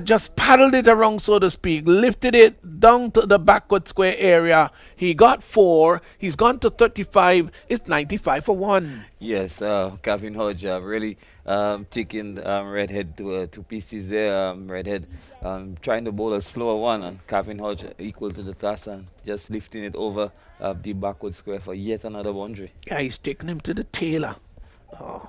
just paddled it around, so to speak, lifted it down to the backward square area. He got 4. He's gone to 35. It's 95 for 1. Yes, Calvin Hodge really taking Redhead to pieces there. Redhead trying to bowl a slower one, and Calvin Hodge equal to the task and just lifting it over the backward square for yet another boundary. Yeah, he's taking him to the tailor. Oh,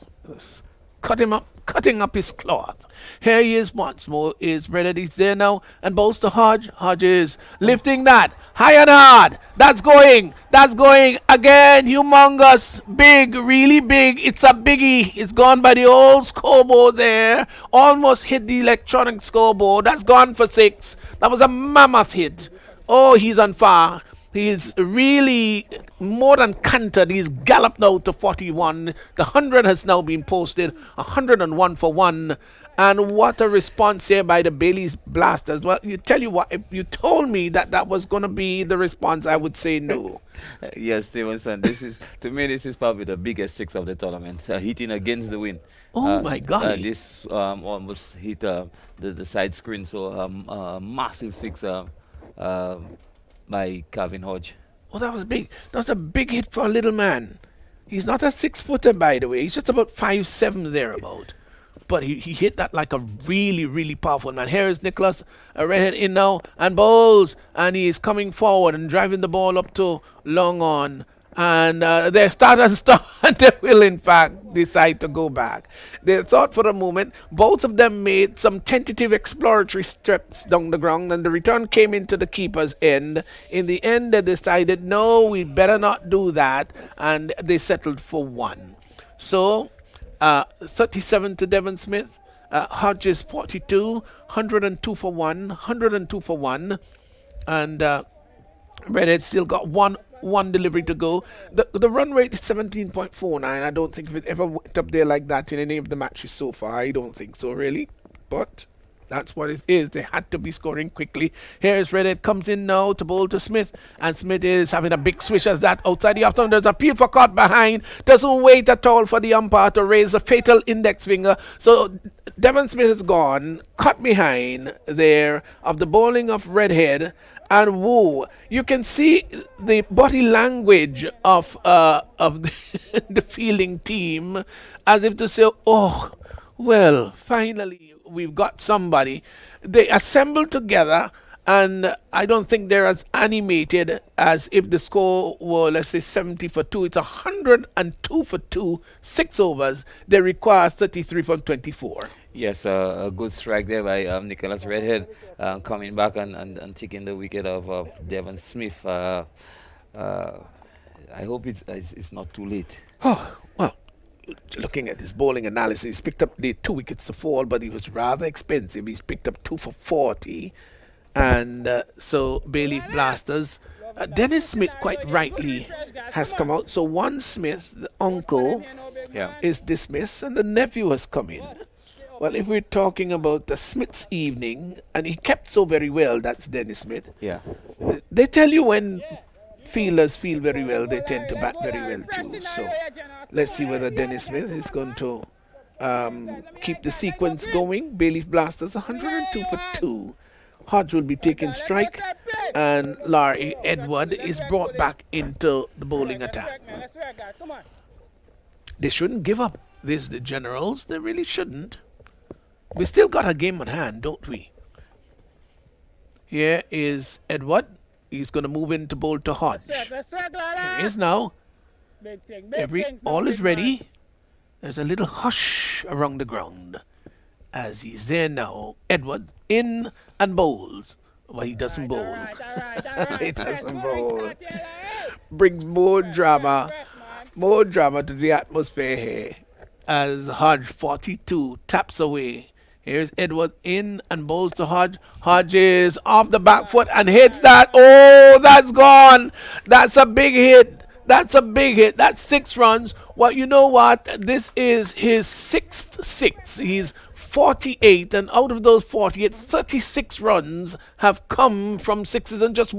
cutting up his cloth. Here he is once more. Is Redhead. He's there now and bowls to Hodge. Hodge is lifting that high and hard. That's going again. Humongous, big, really big. It's a biggie. It's gone by the old scoreboard there. Almost hit the electronic scoreboard. That's gone for 6. That was a mammoth hit. Oh, he's on fire. He's really more than cantered. He's galloped now to 41. The 100 has now been posted. 101 for 1. And what a response here by the Bailey's Blasters. Well, you tell you what, if you told me that was going to be the response, I would say no. Yes, Stevenson, to me, this is probably the biggest 6 of the tournament. Hitting against the wind. Oh, my God. This almost hit the side screen. So massive 6 by Calvin Hodge. Oh, that was big. That was a big hit for a little man. He's not a 6-footer, by the way. He's just about 5'7" thereabout. But he hit that like a really, really powerful man. Here is Nicholas Redhead in now and bowls. And he is coming forward and driving the ball up to long on. And they start and stop, and they will, in fact, decide to go back. They thought for a moment. Both of them made some tentative exploratory steps down the ground, and the return came into the keeper's end. In the end, they decided, no, we better not do that, and they settled for one. So, 37 to Devon Smith, Hodges 42, 102 for one, 102 for one, and Redhead still got one delivery to go. The run rate is 17.49. I don't think it ever went up there like that in any of the matches so far. I don't think so, really. But that's what it is. They had to be scoring quickly. Here's Redhead, comes in now to bowl to Smith, and Smith is having a big swish as that outside the afternoon. There's a appeal for caught behind. Doesn't wait at all for the umpire to raise the fatal index finger. So Devon Smith is gone, caught behind there of the bowling of Redhead. And whoa, you can see the body language of the fielding team, as if to say, oh, well, finally we've got somebody. They assembled together, and I don't think they're as animated as if the score were, let's say, 70 for 2. It's 102 for 2, 6 overs. They require 33 from 24. Yes, a good strike there by Nicholas Redhead, coming back and taking the wicket of Devon Smith. I hope it's not too late. Oh, well, looking at his bowling analysis, he's picked up the 2 wickets to fall, but he was rather expensive. He's picked up 2 for 40. And so Bayleaf Blasters, Dennis Smith quite rightly has come out. So one Smith, the uncle, is dismissed, and the nephew has come in. Well, if we're talking about the Smith's evening, and he kept so very well, that's Dennis Smith. Yeah. They tell you when fielders feel very well, they tend to bat very well too. So let's see whether Dennis Smith is going to keep the sequence going. Bayleaf Blasters 102 for 2. Hodge will be taking strike, and Larry Edward is brought back into the bowling attack. They shouldn't give up this, the Generals. They really shouldn't. We still got a game on hand, don't we? Here is Edward. He's going to move in to bowl to Hodge. Here he is now. All is ready. There's a little hush around the ground as he's there now. Edward in and bowls. Well, he doesn't bowl. He doesn't bowl. Brings more drama to the atmosphere here as Hodge 42 taps away. Here's Edward in and bowls to Hodge. Hodge is off the back foot and hits that. Oh, that's gone. That's a big hit. That's 6 runs. Well, you know what? This is his 6th 6. He's 48, and out of those 48, 36 runs have come from 6s, and just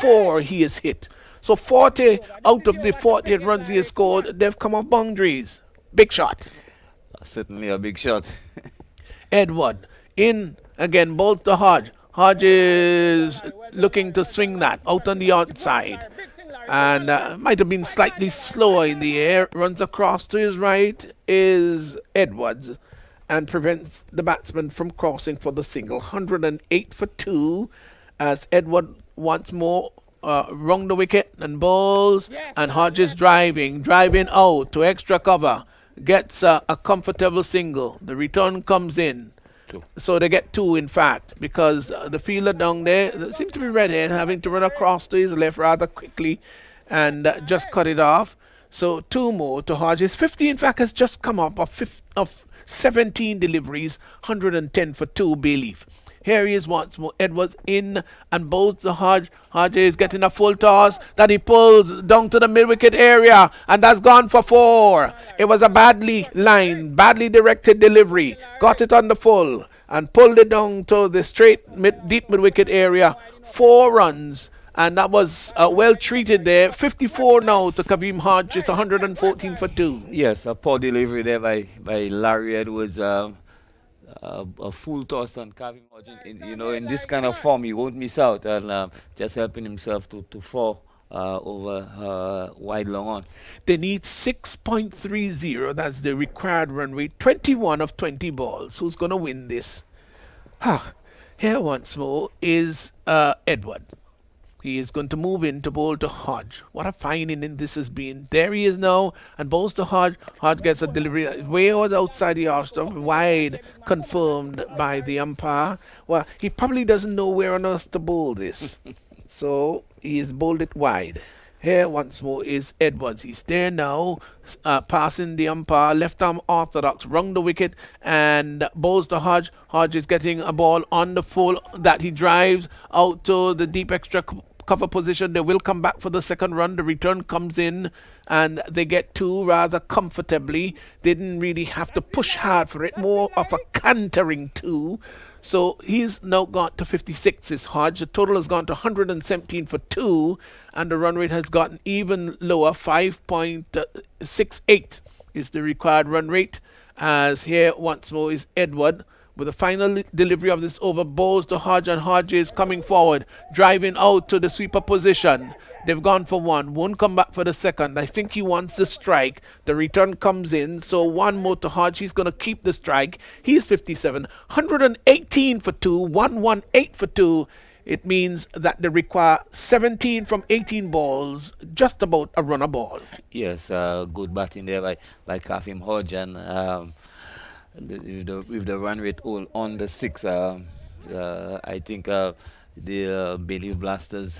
4 he has hit. So 40 out of the 48 runs he has scored, they've come off boundaries. Big shot. Certainly a big shot. Edward in again, both to Hodge. Hodge is looking to swing that out on the outside, and might have been slightly slower in the air. Runs across to his right is Edwards and prevents the batsman from crossing for the single. 108 for 2 as Edward once more wrung the wicket and bowls, and Hodge is driving out to extra cover. Gets a comfortable single. The return comes in. 2. So they get 2, in fact, because the fielder down there seems to be Redhead, having to run across to his left rather quickly and just cut it off. So 2 more to Hodge. His 50, in fact, has just come up of 17 deliveries, 110 for 2 Bayleaf. Here he is once more. Edwards in and bowls to Hodge. Hodge is getting a full toss that he pulls down to the mid-wicket area, and that's gone for 4. It was a badly directed delivery. Got it on the full and pulled it down to the deep mid-wicket area. 4 runs, and that was well treated there. 54 now to Kaveem Hodge. It's 114 for 2. Yes, a poor delivery there by Larry Edwards. A full toss on Kaveem Hodge. In this kind of form, he won't miss out, and just helping himself to fall over wide long on. They need 6.30. That's the required run rate. 21 of 20 balls. Who's going to win this? Here once more is Edward. He is going to move in to bowl to Hodge. What a fine inning this has been. There he is now and bowls to Hodge. Hodge gets a delivery way over the outside the off stump, wide, confirmed by the umpire. Well, he probably doesn't know where on earth to bowl this. So he has bowled it wide. Here once more is Edwards. He's there now, passing the umpire, left arm orthodox, rung the wicket and bowls to Hodge. Hodge is getting a ball on the full that he drives out to the deep extra cover position. They will come back for the second run. The return comes in and they get two rather comfortably. They didn't really have to push hard for it, more of a cantering two. So he's now got to 56, is Hodge. The total has gone to 117 for two, and the run rate has gotten even lower. 5.68 is the required run rate. As here once more is Edward with the final delivery of this over, bowls to Hodge, and Hodge is coming forward, driving out to the sweeper position. They've gone for one, won't come back for the second. I think he wants the strike. The return comes in, so one more to Hodge. He's going to keep the strike. He's 57, 118 for two, 118 for two. It means that they require 17 from 18 balls, just about a runner ball. Yes, good batting there by Kafim Hodge, and with the run rate all on the 6, I think the Bailey Blasters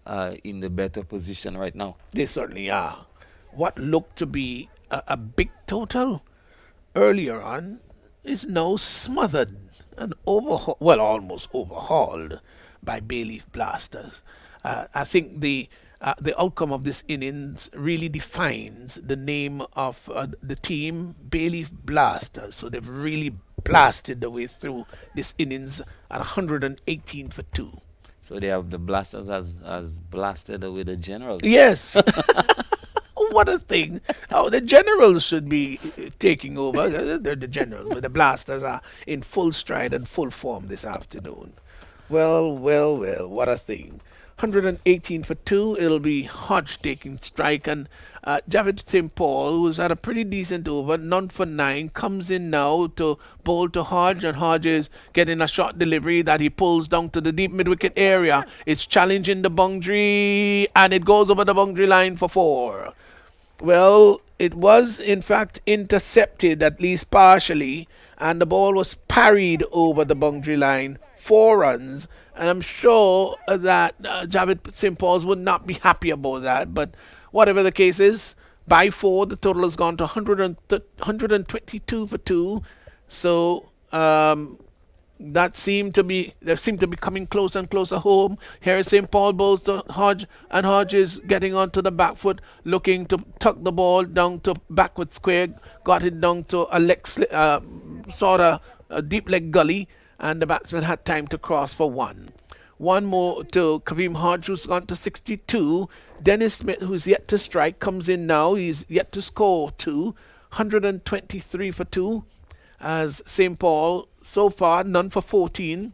are in the better position right now. They certainly are. What looked to be a big total earlier on is now smothered and overhauled, well, almost overhauled by Bailey Blasters. I think the outcome of this innings really defines the name of the team, Bailey Blasters. So they've really blasted their way through this innings at 118 for two. So they have the Blasters as blasted away the Generals. Yes. What a thing. Oh, the Generals should be taking over. They're the Generals, but the Blasters are in full stride and full form this afternoon. Well, what a thing. 118 for two. It'll be Hodge taking strike, and Javid St. Paul, who's had a pretty decent over, none for 9, comes in now to bowl to Hodge, and Hodge is getting a short delivery that he pulls down to the deep mid-wicket area. It's challenging the boundary, and it goes over the boundary line for 4. Well, it was in fact intercepted, at least partially, and the ball was parried over the boundary line. 4 runs, and I'm sure that Javid St. Paul's would not be happy about that, but whatever the case is, by 4 the total has gone to 122 for 2, so they seem to be coming closer and closer home. Here is St. Paul bowls to Hodge, and Hodge is getting onto the back foot, looking to tuck the ball down to backward square, got it down to a leg sort of a deep leg gully, and the batsman had time to cross for 1. One more to Kavim Hodge, who's gone to 62. Dennis Smith, who's yet to strike, comes in now. He's yet to score 2. 123 for 2. As St. Paul, so far, none for 14.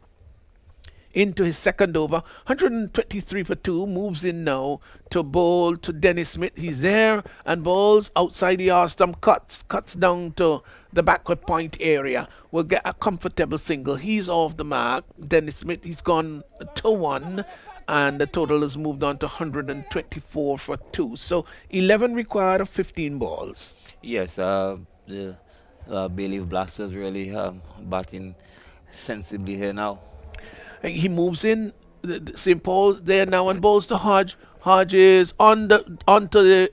Into his second over, 123 for 2, moves in now to bowl to Dennis Smith. He's there and bowls outside the arm stump, cuts down to the backward point area. Will get a comfortable single. He's off the mark. Dennis Smith, he's gone to 1, and the total has moved on to 124 for 2. So 11 required of 15 balls. Yes, the Bailey Blasters really batting sensibly here now. He moves in, St. Paul there now and bowls to Hodge. Hodge is onto the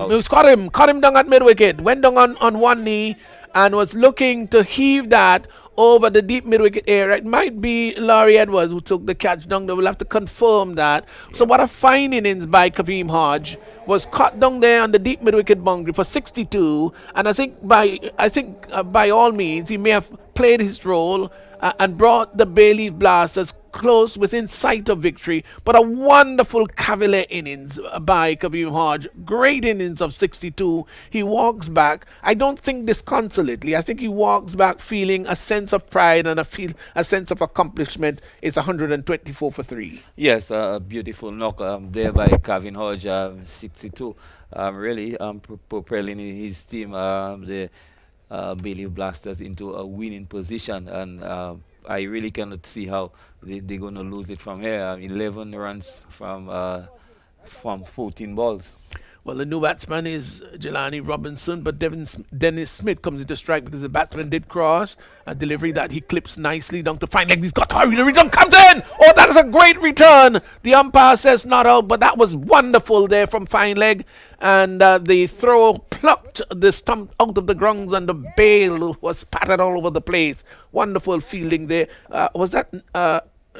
he's caught him down at mid wicket, went down on one knee and was looking to heave that over the deep mid wicket area. It might be Laurie Edwards who took the catch down there. We'll have to confirm that. Yeah. So what a fine innings by Kavim Hodge. Was caught down there on the deep mid wicket boundary for 62, and I think by all means he may have played his role and brought the Bailey Blasters close within sight of victory. But a wonderful cavalier innings by Kavim Hodge. Great innings of 62. He walks back, I don't think disconsolately, I think he walks back feeling a sense of pride and a sense of accomplishment. It's 124 for 3. Yes, a beautiful knock there by Kavim Hodge, 62. Really propelling his team, the Bailey Blasters, into a winning position, and I really cannot see how they're going to lose it from here. 11 runs from 14 balls. Well, the new batsman is Jelani Robinson, but Dennis Smith comes into strike because the batsman did cross a delivery that he clips nicely down to fine leg. He's got to hurry. The return comes in. Oh, that is a great return. The umpire says not out, but that was wonderful there from fine leg. And the throw plucked the stump out of the grounds, and the bail was patted all over the place. Wonderful fielding there. Was that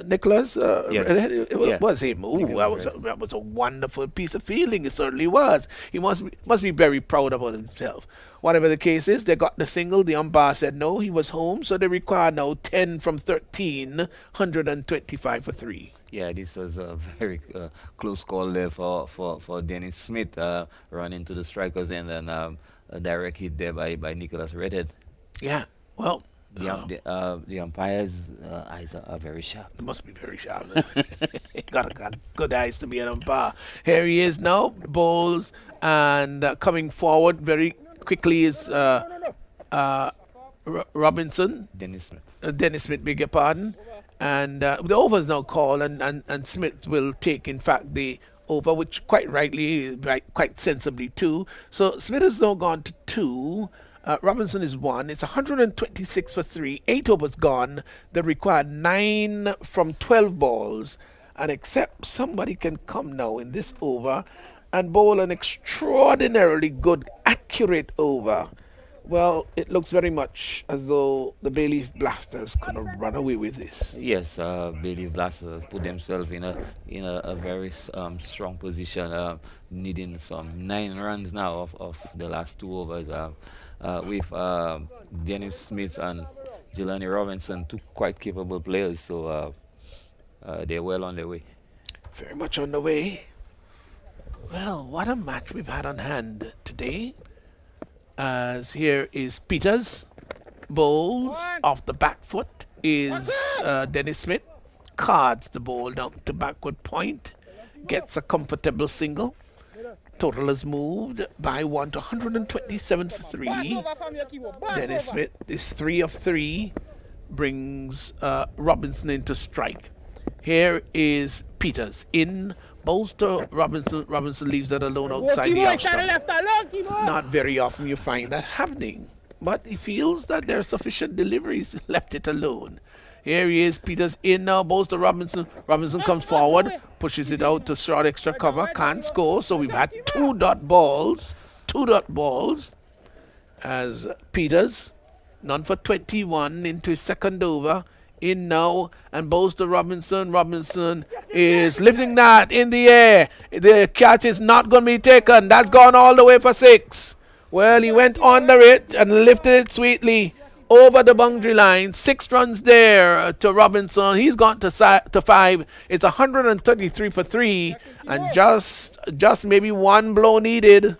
Nicholas? Yes. It was him. Ooh, that was a wonderful piece of fielding. It certainly was. He must be very proud about himself. Whatever the case is, they got the single. The umpire said no, he was home, so they require now 10 from 13, 125 for 3. Yeah, this was a very close call there for Dennis Smith running to the strikers end, and a direct hit there by Nicholas Redhead. Yeah, well, the umpires' eyes are very sharp. It must be very sharp. got good eyes to be an umpire. Here he is now, bowls, and coming forward very quickly is Robinson. Dennis Smith. Dennis Smith, beg your pardon. And the over is now called, and Smith will take, in fact, the over, which quite rightly, quite sensibly, 2. So Smith has now gone to 2. Robinson is 1. It's 126 for 3. 8 overs gone. They require 9 from 12 balls. And except somebody can come now in this over and bowl an extraordinarily good, accurate over, well, it looks very much as though the Bayleaf Blasters could have run away with this. Yes, Bayleaf Blasters put themselves in a very strong position, needing some 9 runs now of the last 2 overs. With Dennis Smith and Jelani Robinson, 2 quite capable players, so they're well on their way. Very much on the way. Well, what a match we've had on hand today. As here is Peters, bowls off the back foot is Dennis Smith, cards the ball down to backward point, gets a comfortable single. Total is moved by 1 to 127 for 3. Dennis Smith is 3 of 3, brings Robinson into strike. Here is Peters in. Bowls to Robinson. Robinson leaves that alone outside the off stump. Not very often you find that happening, but he feels that there are sufficient deliveries, left it alone. Here he is, Peters in now, bowls to Robinson. Robinson comes forward, pushes it out to short extra cover, can't score, so we've had 2 dot balls as Peters, none for 21 into his second over. In now and bowls to Robinson. Robinson is lifting that in the air. The catch is not going to be taken. That's gone all the way for 6. Well, he went under it and lifted it sweetly over the boundary line. 6 runs there to Robinson. He's gone to 5. It's 133 for 3, and just maybe one blow needed.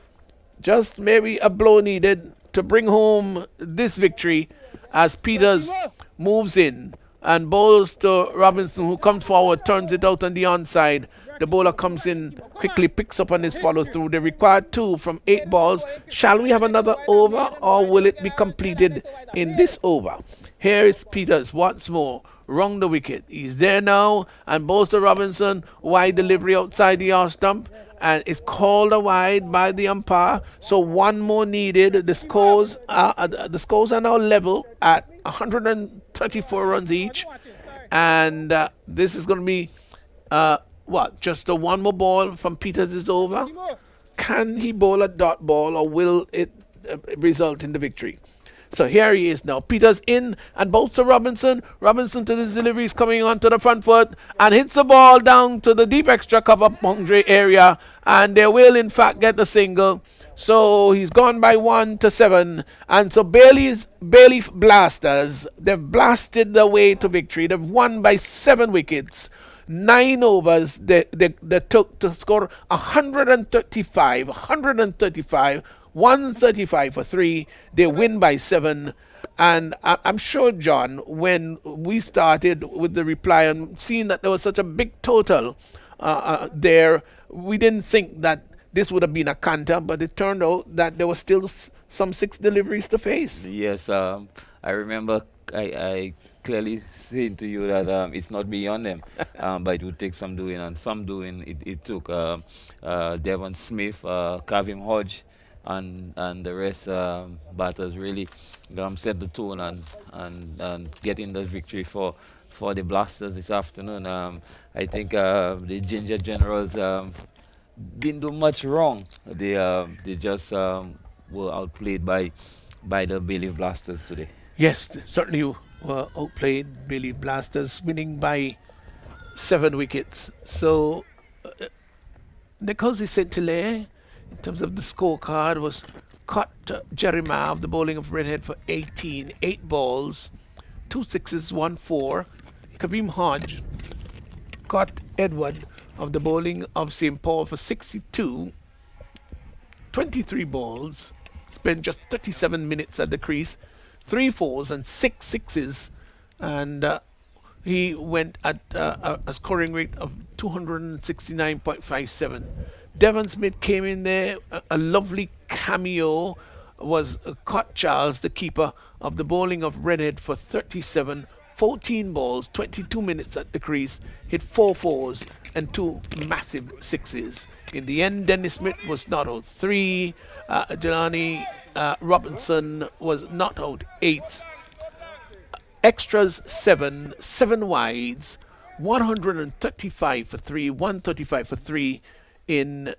Just maybe a blow needed to bring home this victory as Peters moves in and bowls to Robinson, who comes forward, turns it out on the onside. The bowler comes in, quickly picks up on his follow through. They require 2 from 8 balls. Shall we have another over, or will it be completed in this over? Here is Peters once more, round the wicket. He's there now and bowls to Robinson. Wide delivery outside the off stump, and it's called a wide by the umpire. So 1 more needed. The scores are now level at 134 runs each, and this is going to be just a 1 more ball from Peters is over. Can he bowl a dot ball, or will it result in the victory? So here he is now. Peters in and bowls to Robinson. Robinson to this delivery is coming onto the front foot and hits the ball down to the deep extra cover boundary area, and they will in fact get the single. So he's gone by 1 to 7, and so Bayleaf Blasters, they've blasted their way to victory. They've won by 7 wickets. 9 overs they took to score 135, 135 for 3. They win by 7. And I'm sure, John, when we started with the reply and seeing that there was such a big total there, we didn't think that this would have been a canter, but it turned out that there was still some 6 deliveries to face. Yes, I remember I clearly saying to you that it's not beyond them, but it would take some doing, and some doing it took. Devon Smith, Kavim Hodge, and the rest batters really set the tone and getting the victory for the Blasters this afternoon. I think the Ginger Generals didn't do much wrong. They just were outplayed by the Bailey Blasters today. Yes, certainly were outplayed. Bailey Blasters winning by 7 wickets. So Nichols Saint-Hilaire, in terms of the scorecard, was caught Jeremiah of the bowling of Redhead for 18, 8 balls, 2 sixes, 1 4. Kareem Hodge caught Edward of the bowling of St. Paul for 62, 23 balls, spent just 37 minutes at the crease, 3 fours and 6 sixes, and he went at a scoring rate of 269.57. Devon Smith came in there, a lovely cameo, was caught Charles, the keeper, of the bowling of Redhead for 37, 14 balls, 22 minutes at the crease, hit 4 fours and 2 massive sixes. In the end, Dennis Smith was not out 3, Jelani Robinson was not out 8, extras 7, 7 wides, 135 for 3, 135 for 3 in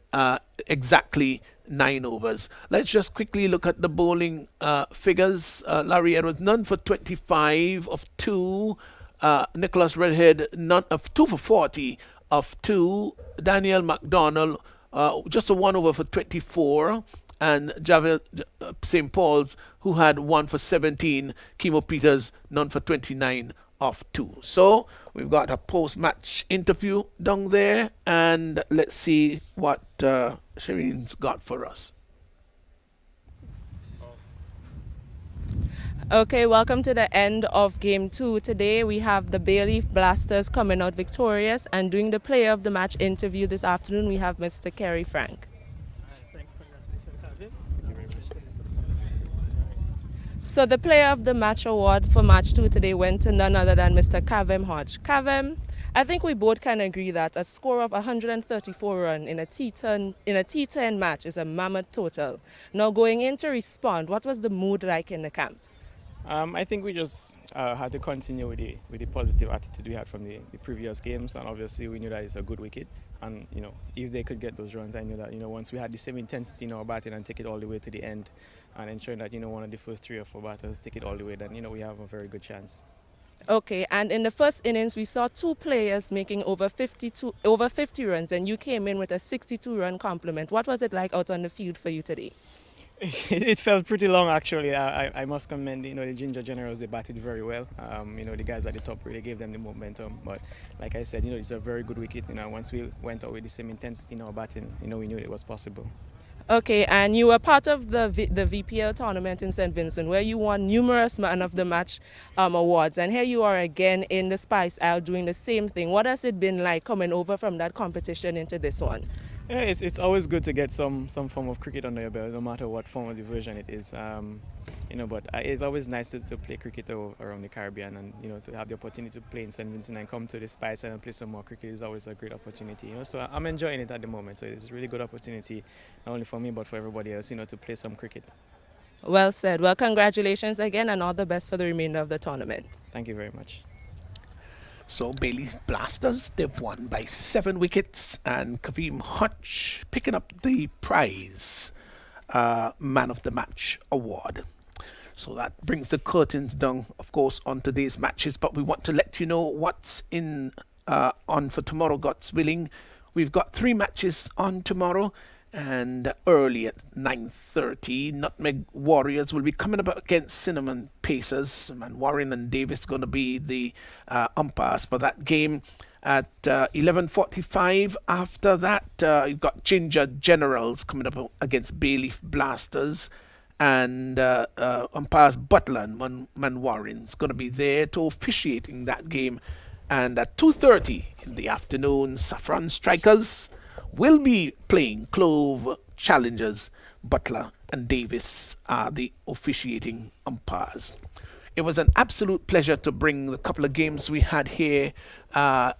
exactly 9 overs. Let's just quickly look at the bowling figures. Larry Edwards, none for 25 of 2. Nicholas Redhead, none of 2 for 40 of 2. Daniel McDonald, just a 1 over for 24. And Javel St. Paul's, who had 1 for 17. Kimo Peters, none for 29 of 2. So we've got a post-match interview down there, and let's see what Shireen's got for us. Okay, welcome to the end of Game 2. Today we have the Bayleaf Blasters coming out victorious, and doing the player of the match interview this afternoon we have Mr. Kerry Frank. So the player of the match award for match 2 today went to none other than Mr. Kavem Hodge. Kavem, I think we both can agree that a score of 134 runs in a T10 match is a mammoth total. Now going in to respond, what was the mood like in the camp? I think we just had to continue with the positive attitude we had from the previous games, and obviously we knew that it's a good wicket, and if they could get those runs, I knew that once we had the same intensity in our batting and take it all the way to the end, and ensuring that one of the first 3 or 4 batters take it all the way, then we have a very good chance. Okay, and in the first innings we saw 2 players making over 50 runs, and you came in with a 62-run complement. What was it like out on the field for you today? It felt pretty long, actually. I must commend the Ginger Generals. They batted very well. The guys at the top really gave them the momentum. But like I said, it's a very good wicket. Once we went out with the same intensity in our batting, we knew it was possible. Okay, and you were part of the VPL tournament in St. Vincent, where you won numerous Man of the Match awards, and here you are again in the Spice Isle doing the same thing. What has it been like coming over from that competition into this one? Yeah, it's always good to get some form of cricket under your belt, no matter what form of diversion it is. But it's always nice to play cricket around the Caribbean, and to have the opportunity to play in St. Vincent and come to the Spice and play some more cricket is always a great opportunity. So I'm enjoying it at the moment. So it's a really good opportunity, not only for me but for everybody else, to play some cricket. Well said. Well, congratulations again, and all the best for the remainder of the tournament. Thank you very much. So Bailey Blasters, they've won by 7 wickets, and Kavim Hodge picking up the prize Man of the Match award. So that brings the curtains down, of course, on today's matches, but we want to let you know what's on for tomorrow, God's willing. We've got 3 matches on tomorrow, and early at 9:30, Nutmeg Warriors will be coming up against Cinnamon Pacers, and Warren and Davis going to be the umpires for that game at 11:45. After that, you've got Ginger Generals coming up against Bayleaf Blasters, and umpires Butler and Man Warren's going to be there to officiating that game. And at 2:30 in the afternoon, Saffron Strikers will be playing Clove Challengers. Butler and Davis are the officiating umpires. it was an absolute pleasure to bring the couple of games we had here today.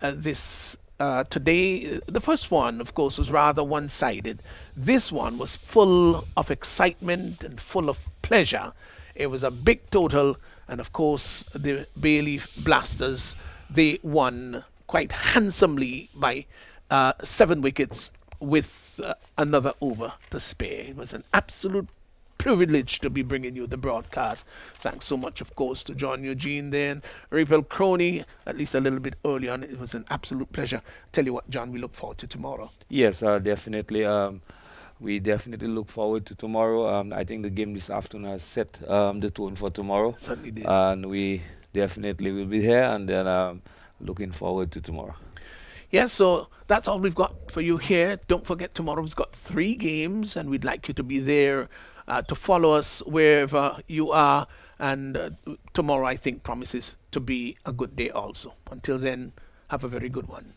The first one, of course, was rather one-sided. This one was full of excitement and full of pleasure. It was a big total, and of course, the Bailey Blasters, they won quite handsomely by 7 wickets with another over to spare. It was an absolute privilege to be bringing you the broadcast. Thanks so much, of course, to John Eugene there and Raphael Crony, at least a little bit early on. It was an absolute pleasure. Tell you what, John, we look forward to tomorrow. Yes, definitely. We definitely look forward to tomorrow. I think the game this afternoon has set the tone for tomorrow. Certainly did. And we definitely will be here, and then looking forward to tomorrow. Yeah, so that's all we've got for you here. Don't forget, tomorrow's got 3 games, and we'd like you to be there to follow us wherever you are. And tomorrow, I think, promises to be a good day also. Until then, have a very good one.